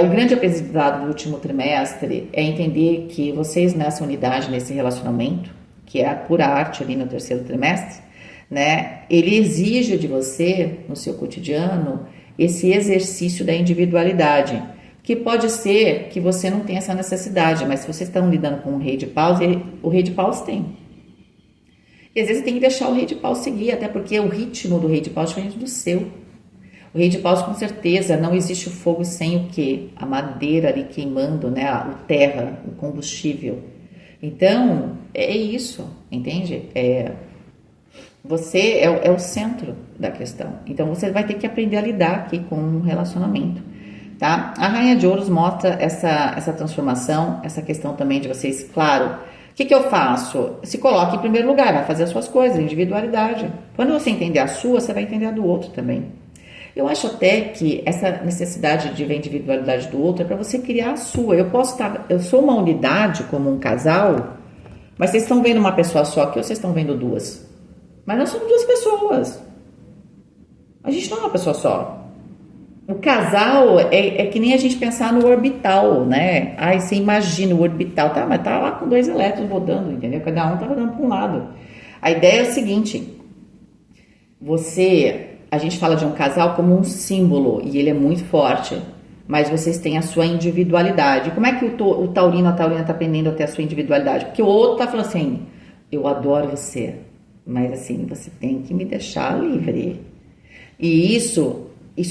o grande aprendizado do último trimestre é entender que vocês nessa unidade, nesse relacionamento, que é a pura arte ali no terceiro trimestre, né, ele exige de você, no seu cotidiano, esse exercício da individualidade, que pode ser que você não tenha essa necessidade, mas se vocês estão lidando com o rei de paus, o rei de paus tem. E às vezes tem que deixar o rei de paus seguir, até porque o ritmo do rei de paus é diferente do seu. O rei de paus, com certeza, não existe o fogo sem o quê? A madeira ali queimando, né? O terra, o combustível. Então, é isso, entende? Você é o centro da questão. Então, você vai ter que aprender a lidar aqui com um relacionamento, tá? A Rainha de Ouros mostra essa transformação, essa questão também de vocês, claro. O que eu faço? Se coloque em primeiro lugar, vai fazer as suas coisas, individualidade. Quando você entender a sua, você vai entender a do outro também. Eu acho até que essa necessidade de ver a individualidade do outro é para você criar a sua. Eu sou uma unidade como um casal, mas vocês estão vendo uma pessoa só aqui ou vocês estão vendo duas? Mas nós somos duas pessoas. A gente não é uma pessoa só. O casal é que nem a gente pensar no orbital, né? Aí você imagina o orbital, tá? Mas tá lá com 2 elétrons rodando, entendeu? Cada um tá rodando para um lado. A ideia é a seguinte: a gente fala de um casal como um símbolo e ele é muito forte, mas vocês têm a sua individualidade. Como é que o taurino, a taurina tá aprendendo a ter a sua individualidade? Porque o outro tá falando assim: eu adoro você, mas assim, você tem que me deixar livre. E isso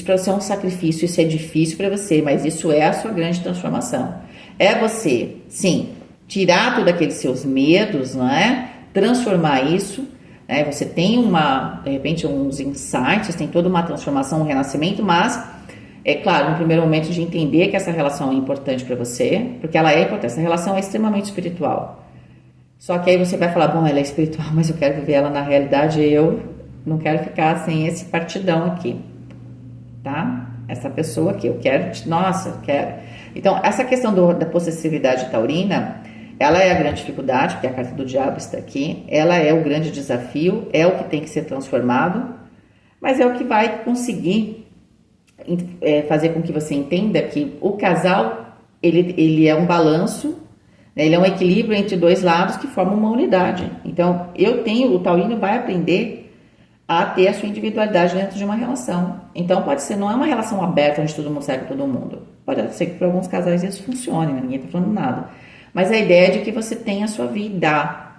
para você é um sacrifício, isso é difícil para você, mas isso é a sua grande transformação. É você, sim, tirar todos aqueles seus medos, não é? Transformar isso, né? Você tem de repente, uns insights, tem toda uma transformação, um renascimento, mas é claro, no primeiro momento de entender que essa relação é importante para você, porque ela é importante, essa relação é extremamente espiritual. Só que aí você vai falar, bom, ela é espiritual, mas eu quero viver ela na realidade, eu não quero ficar sem esse partidão aqui. Tá? Essa pessoa aqui, eu quero, nossa, eu quero. Então, essa questão da possessividade taurina, ela é a grande dificuldade, porque a carta do diabo está aqui, ela é o grande desafio, é o que tem que ser transformado, mas é o que vai conseguir fazer com que você entenda que o casal, ele é um balanço, né? Ele é um equilíbrio entre 2 lados que formam uma unidade. Então, o taurino vai aprender a ter a sua individualidade dentro de uma relação. Então, pode ser, não é uma relação aberta onde todo mundo sai com todo mundo. Pode ser que para alguns casais isso funcione, né? Ninguém está falando nada. Mas a ideia é de que você tenha a sua vida,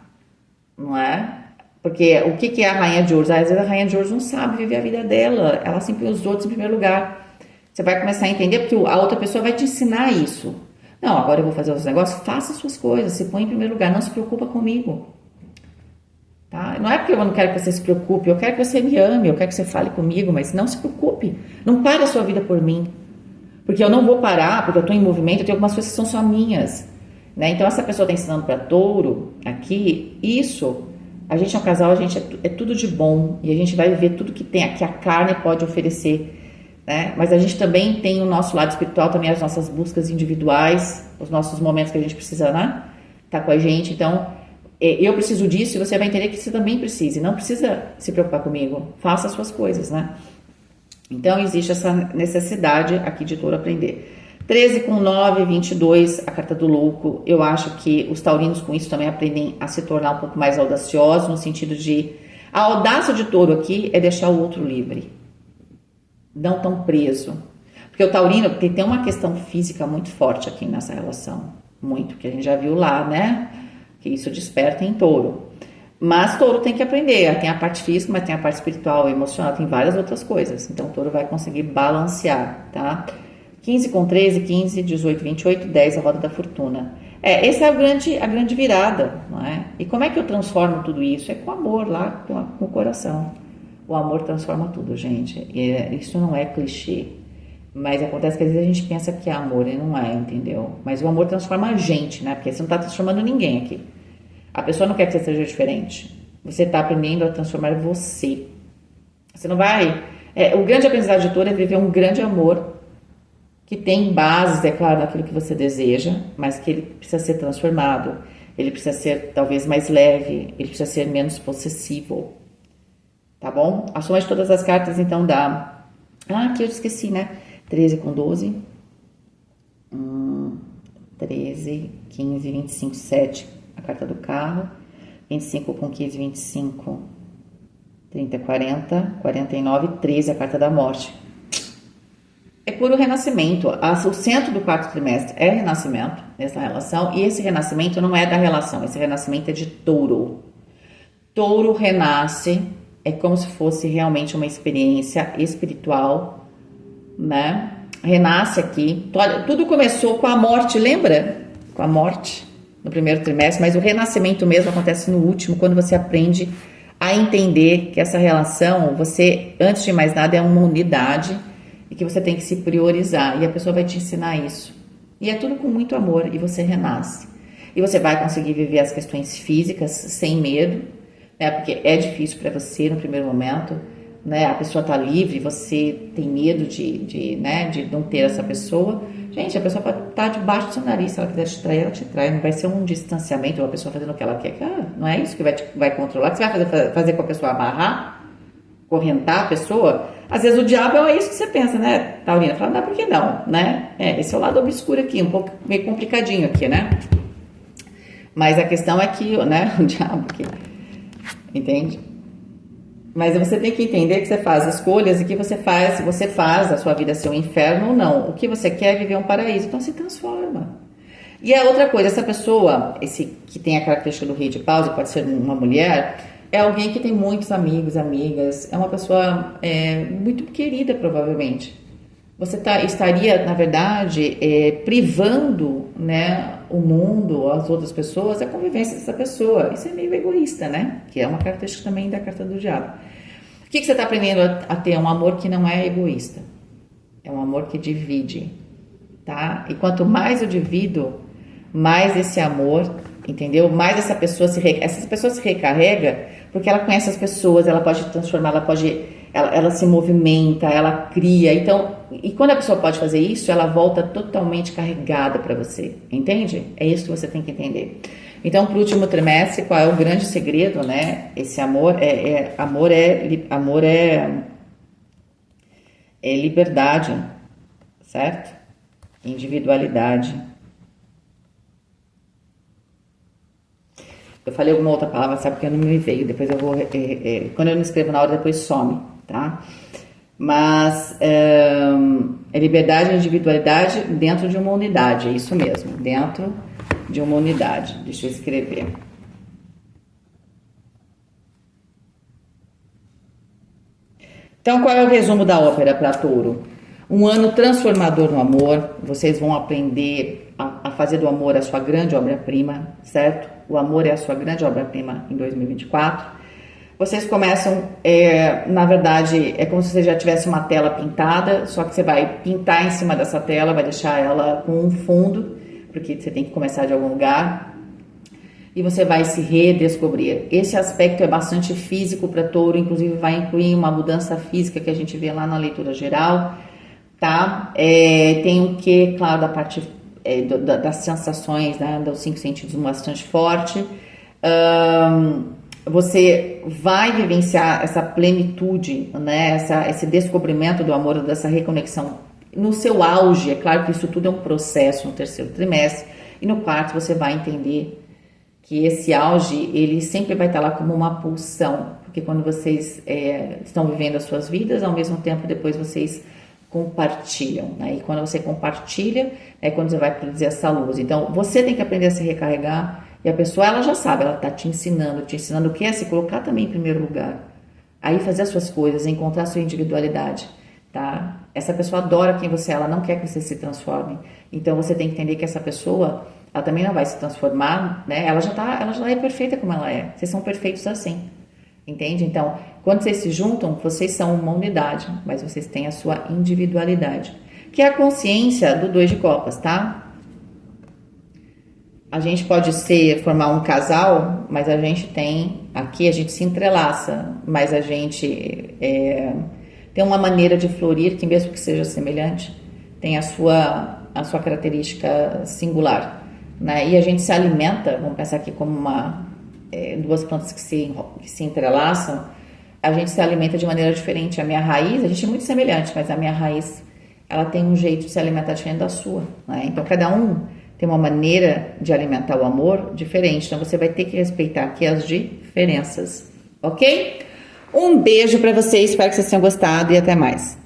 não é? Porque o que é a Rainha de Ouros? Às vezes a Rainha de Ouros não sabe viver a vida dela, ela sempre põe os outros em primeiro lugar. Você vai começar a entender, porque a outra pessoa vai te ensinar isso. Não, agora eu vou fazer os negócios, faça as suas coisas, se põe em primeiro lugar, não se preocupa comigo. Tá? Não é porque eu não quero que você se preocupe, eu quero que você me ame, eu quero que você fale comigo, mas não se preocupe. Não pare a sua vida por mim. Porque eu não vou parar, porque eu estou em movimento, eu tenho algumas coisas que são só minhas. Né? Então, essa pessoa está ensinando para touro aqui, a gente é um casal, a gente é tudo de bom, e a gente vai viver tudo que a carne pode oferecer. Né? Mas a gente também tem o nosso lado espiritual, também as nossas buscas individuais, os nossos momentos que a gente precisa, né? Tá com a gente, então eu preciso disso e você vai entender que você também precisa. Não precisa se preocupar comigo. Faça as suas coisas, né? Então, existe essa necessidade aqui de touro aprender. 13 com 9, 22, a carta do louco. Eu acho que os taurinos com isso também aprendem a se tornar um pouco mais audaciosos, no sentido de... A audácia de touro aqui é deixar o outro livre. Não tão preso. Porque o taurino tem uma questão física muito forte aqui nessa relação. Muito, que a gente já viu lá, né? Que isso desperta em touro. Mas touro tem que aprender, tem a parte física, mas tem a parte espiritual, emocional, tem várias outras coisas. Então touro vai conseguir balancear, tá? 15 com 13, 15, 18, 28, 10, a roda da fortuna. Essa é a grande virada, não é? E como é que eu transformo tudo isso? É com amor lá, com o coração. O amor transforma tudo, gente. Isso não é clichê. Mas acontece que às vezes a gente pensa que é amor e não é, entendeu? Mas o amor transforma a gente, né? Porque você não está transformando ninguém aqui. A pessoa não quer que você seja diferente. Você está aprendendo a transformar você. Você não vai... o grande aprendizado de touro é viver um grande amor que tem bases, é claro, naquilo que você deseja, mas que ele precisa ser transformado. Ele precisa ser, talvez, mais leve. Ele precisa ser menos possessivo. Tá bom? A soma de todas as cartas, então, dá... aqui eu esqueci, né? 13 com 12. 13, 15, 25, 7. A carta do carro. 25 com 15, 25. 30, 40. 49, 13. A carta da morte. É puro renascimento. O centro do 4º trimestre é renascimento nessa relação. E esse renascimento não é da relação. Esse renascimento é de touro. Touro renasce, é como se fosse realmente uma experiência espiritual, né? Renasce aqui. Tudo começou com a morte, lembra? Com a morte no primeiro trimestre, mas o renascimento mesmo acontece no último, quando você aprende a entender que essa relação, você, antes de mais nada, é uma unidade e que você tem que se priorizar, e a pessoa vai te ensinar isso. E é tudo com muito amor, e você renasce. E você vai conseguir viver as questões físicas sem medo, né? Porque é difícil para você no primeiro momento, né? A pessoa tá livre, você tem medo de não ter essa pessoa. Gente, a pessoa pode estar debaixo do seu nariz, se ela quiser te trair, ela te trai. Não vai ser um distanciamento, uma pessoa fazendo o que ela quer. Não é isso que vai controlar. O que você vai fazer com a pessoa? Amarrar? Correntar a pessoa? Às vezes o diabo é isso que você pensa, né, Taurina? Fala, não, por que não, né? Esse é o lado obscuro aqui, um pouco meio complicadinho aqui, né? Mas a questão é que, né, o diabo aqui, entende? Mas você tem que entender que você faz escolhas e que você faz a sua vida ser um inferno ou não. O que você quer é viver um paraíso, então se transforma. E a outra coisa, essa pessoa, esse que tem a característica do rei de paus, pode ser uma mulher, é alguém que tem muitos amigos, amigas, é uma pessoa muito querida, provavelmente. Você estaria, na verdade, privando, né, o mundo, as outras pessoas, a convivência dessa pessoa. Isso é meio egoísta, né? Que é uma característica também da carta do diabo. O que você está aprendendo a ter? Um amor que não é egoísta. É um amor que divide, tá? E quanto mais eu divido, mais esse amor, entendeu? Mais essa pessoa se recarrega, porque ela conhece as pessoas, ela pode transformar, ela se movimenta, ela cria. Então, e quando a pessoa pode fazer isso, ela volta totalmente carregada para você, entende? É isso que você tem que entender. Então, para o último trimestre, qual é o grande segredo, né? Esse amor é liberdade, certo? Individualidade. Eu falei alguma outra palavra, sabe, porque não me veio. Depois eu vou... quando eu não escrevo na hora, depois some, tá? Mas é liberdade e individualidade dentro de uma unidade. É isso mesmo, dentro de uma unidade. Deixa eu escrever. Então, qual é o resumo da ópera para Touro? Um ano transformador no amor. Vocês vão aprender a fazer do amor a sua grande obra-prima, certo? O amor é a sua grande obra-prima em 2024. Vocês começam, na verdade, é como se você já tivesse uma tela pintada, só que você vai pintar em cima dessa tela, vai deixar ela com um fundo, porque você tem que começar de algum lugar, e você vai se redescobrir. Esse aspecto é bastante físico para Touro, inclusive vai incluir uma mudança física que a gente vê lá na leitura geral, tá? Tem o que, claro, da parte das sensações, né, dos 5 sentidos bastante forte. Você vai vivenciar essa plenitude, né, esse descobrimento do amor, dessa reconexão no seu auge. É claro que isso tudo é um processo no terceiro trimestre, e no quarto você vai entender que esse auge, ele sempre vai estar lá como uma pulsão, porque quando vocês estão vivendo as suas vidas, ao mesmo tempo depois vocês compartilham, né? E quando você compartilha, é quando você vai produzir essa luz. Então, você tem que aprender a se recarregar, e a pessoa, ela já sabe, ela está te ensinando o que é se colocar também em primeiro lugar. Aí fazer as suas coisas, encontrar a sua individualidade, tá? Essa pessoa adora quem você é, ela não quer que você se transforme. Então, você tem que entender que essa pessoa, ela também não vai se transformar, né? Ela já é perfeita como ela é. Vocês são perfeitos assim. Entende? Então, quando vocês se juntam, vocês são uma unidade, mas vocês têm a sua individualidade, que é a consciência do 2 de copas, tá? A gente pode formar um casal, mas a gente a gente se entrelaça, mas a gente tem uma maneira de florir que, mesmo que seja semelhante, tem a sua característica singular, né? E a gente se alimenta, vamos pensar aqui como duas plantas que se entrelaçam, a gente se alimenta de maneira diferente. A minha raiz, a gente é muito semelhante, mas a minha raiz, ela tem um jeito de se alimentar diferente da sua, né? Então, cada um tem uma maneira de alimentar o amor diferente. Então, você vai ter que respeitar aqui as diferenças, ok? Um beijo para vocês, espero que vocês tenham gostado e até mais.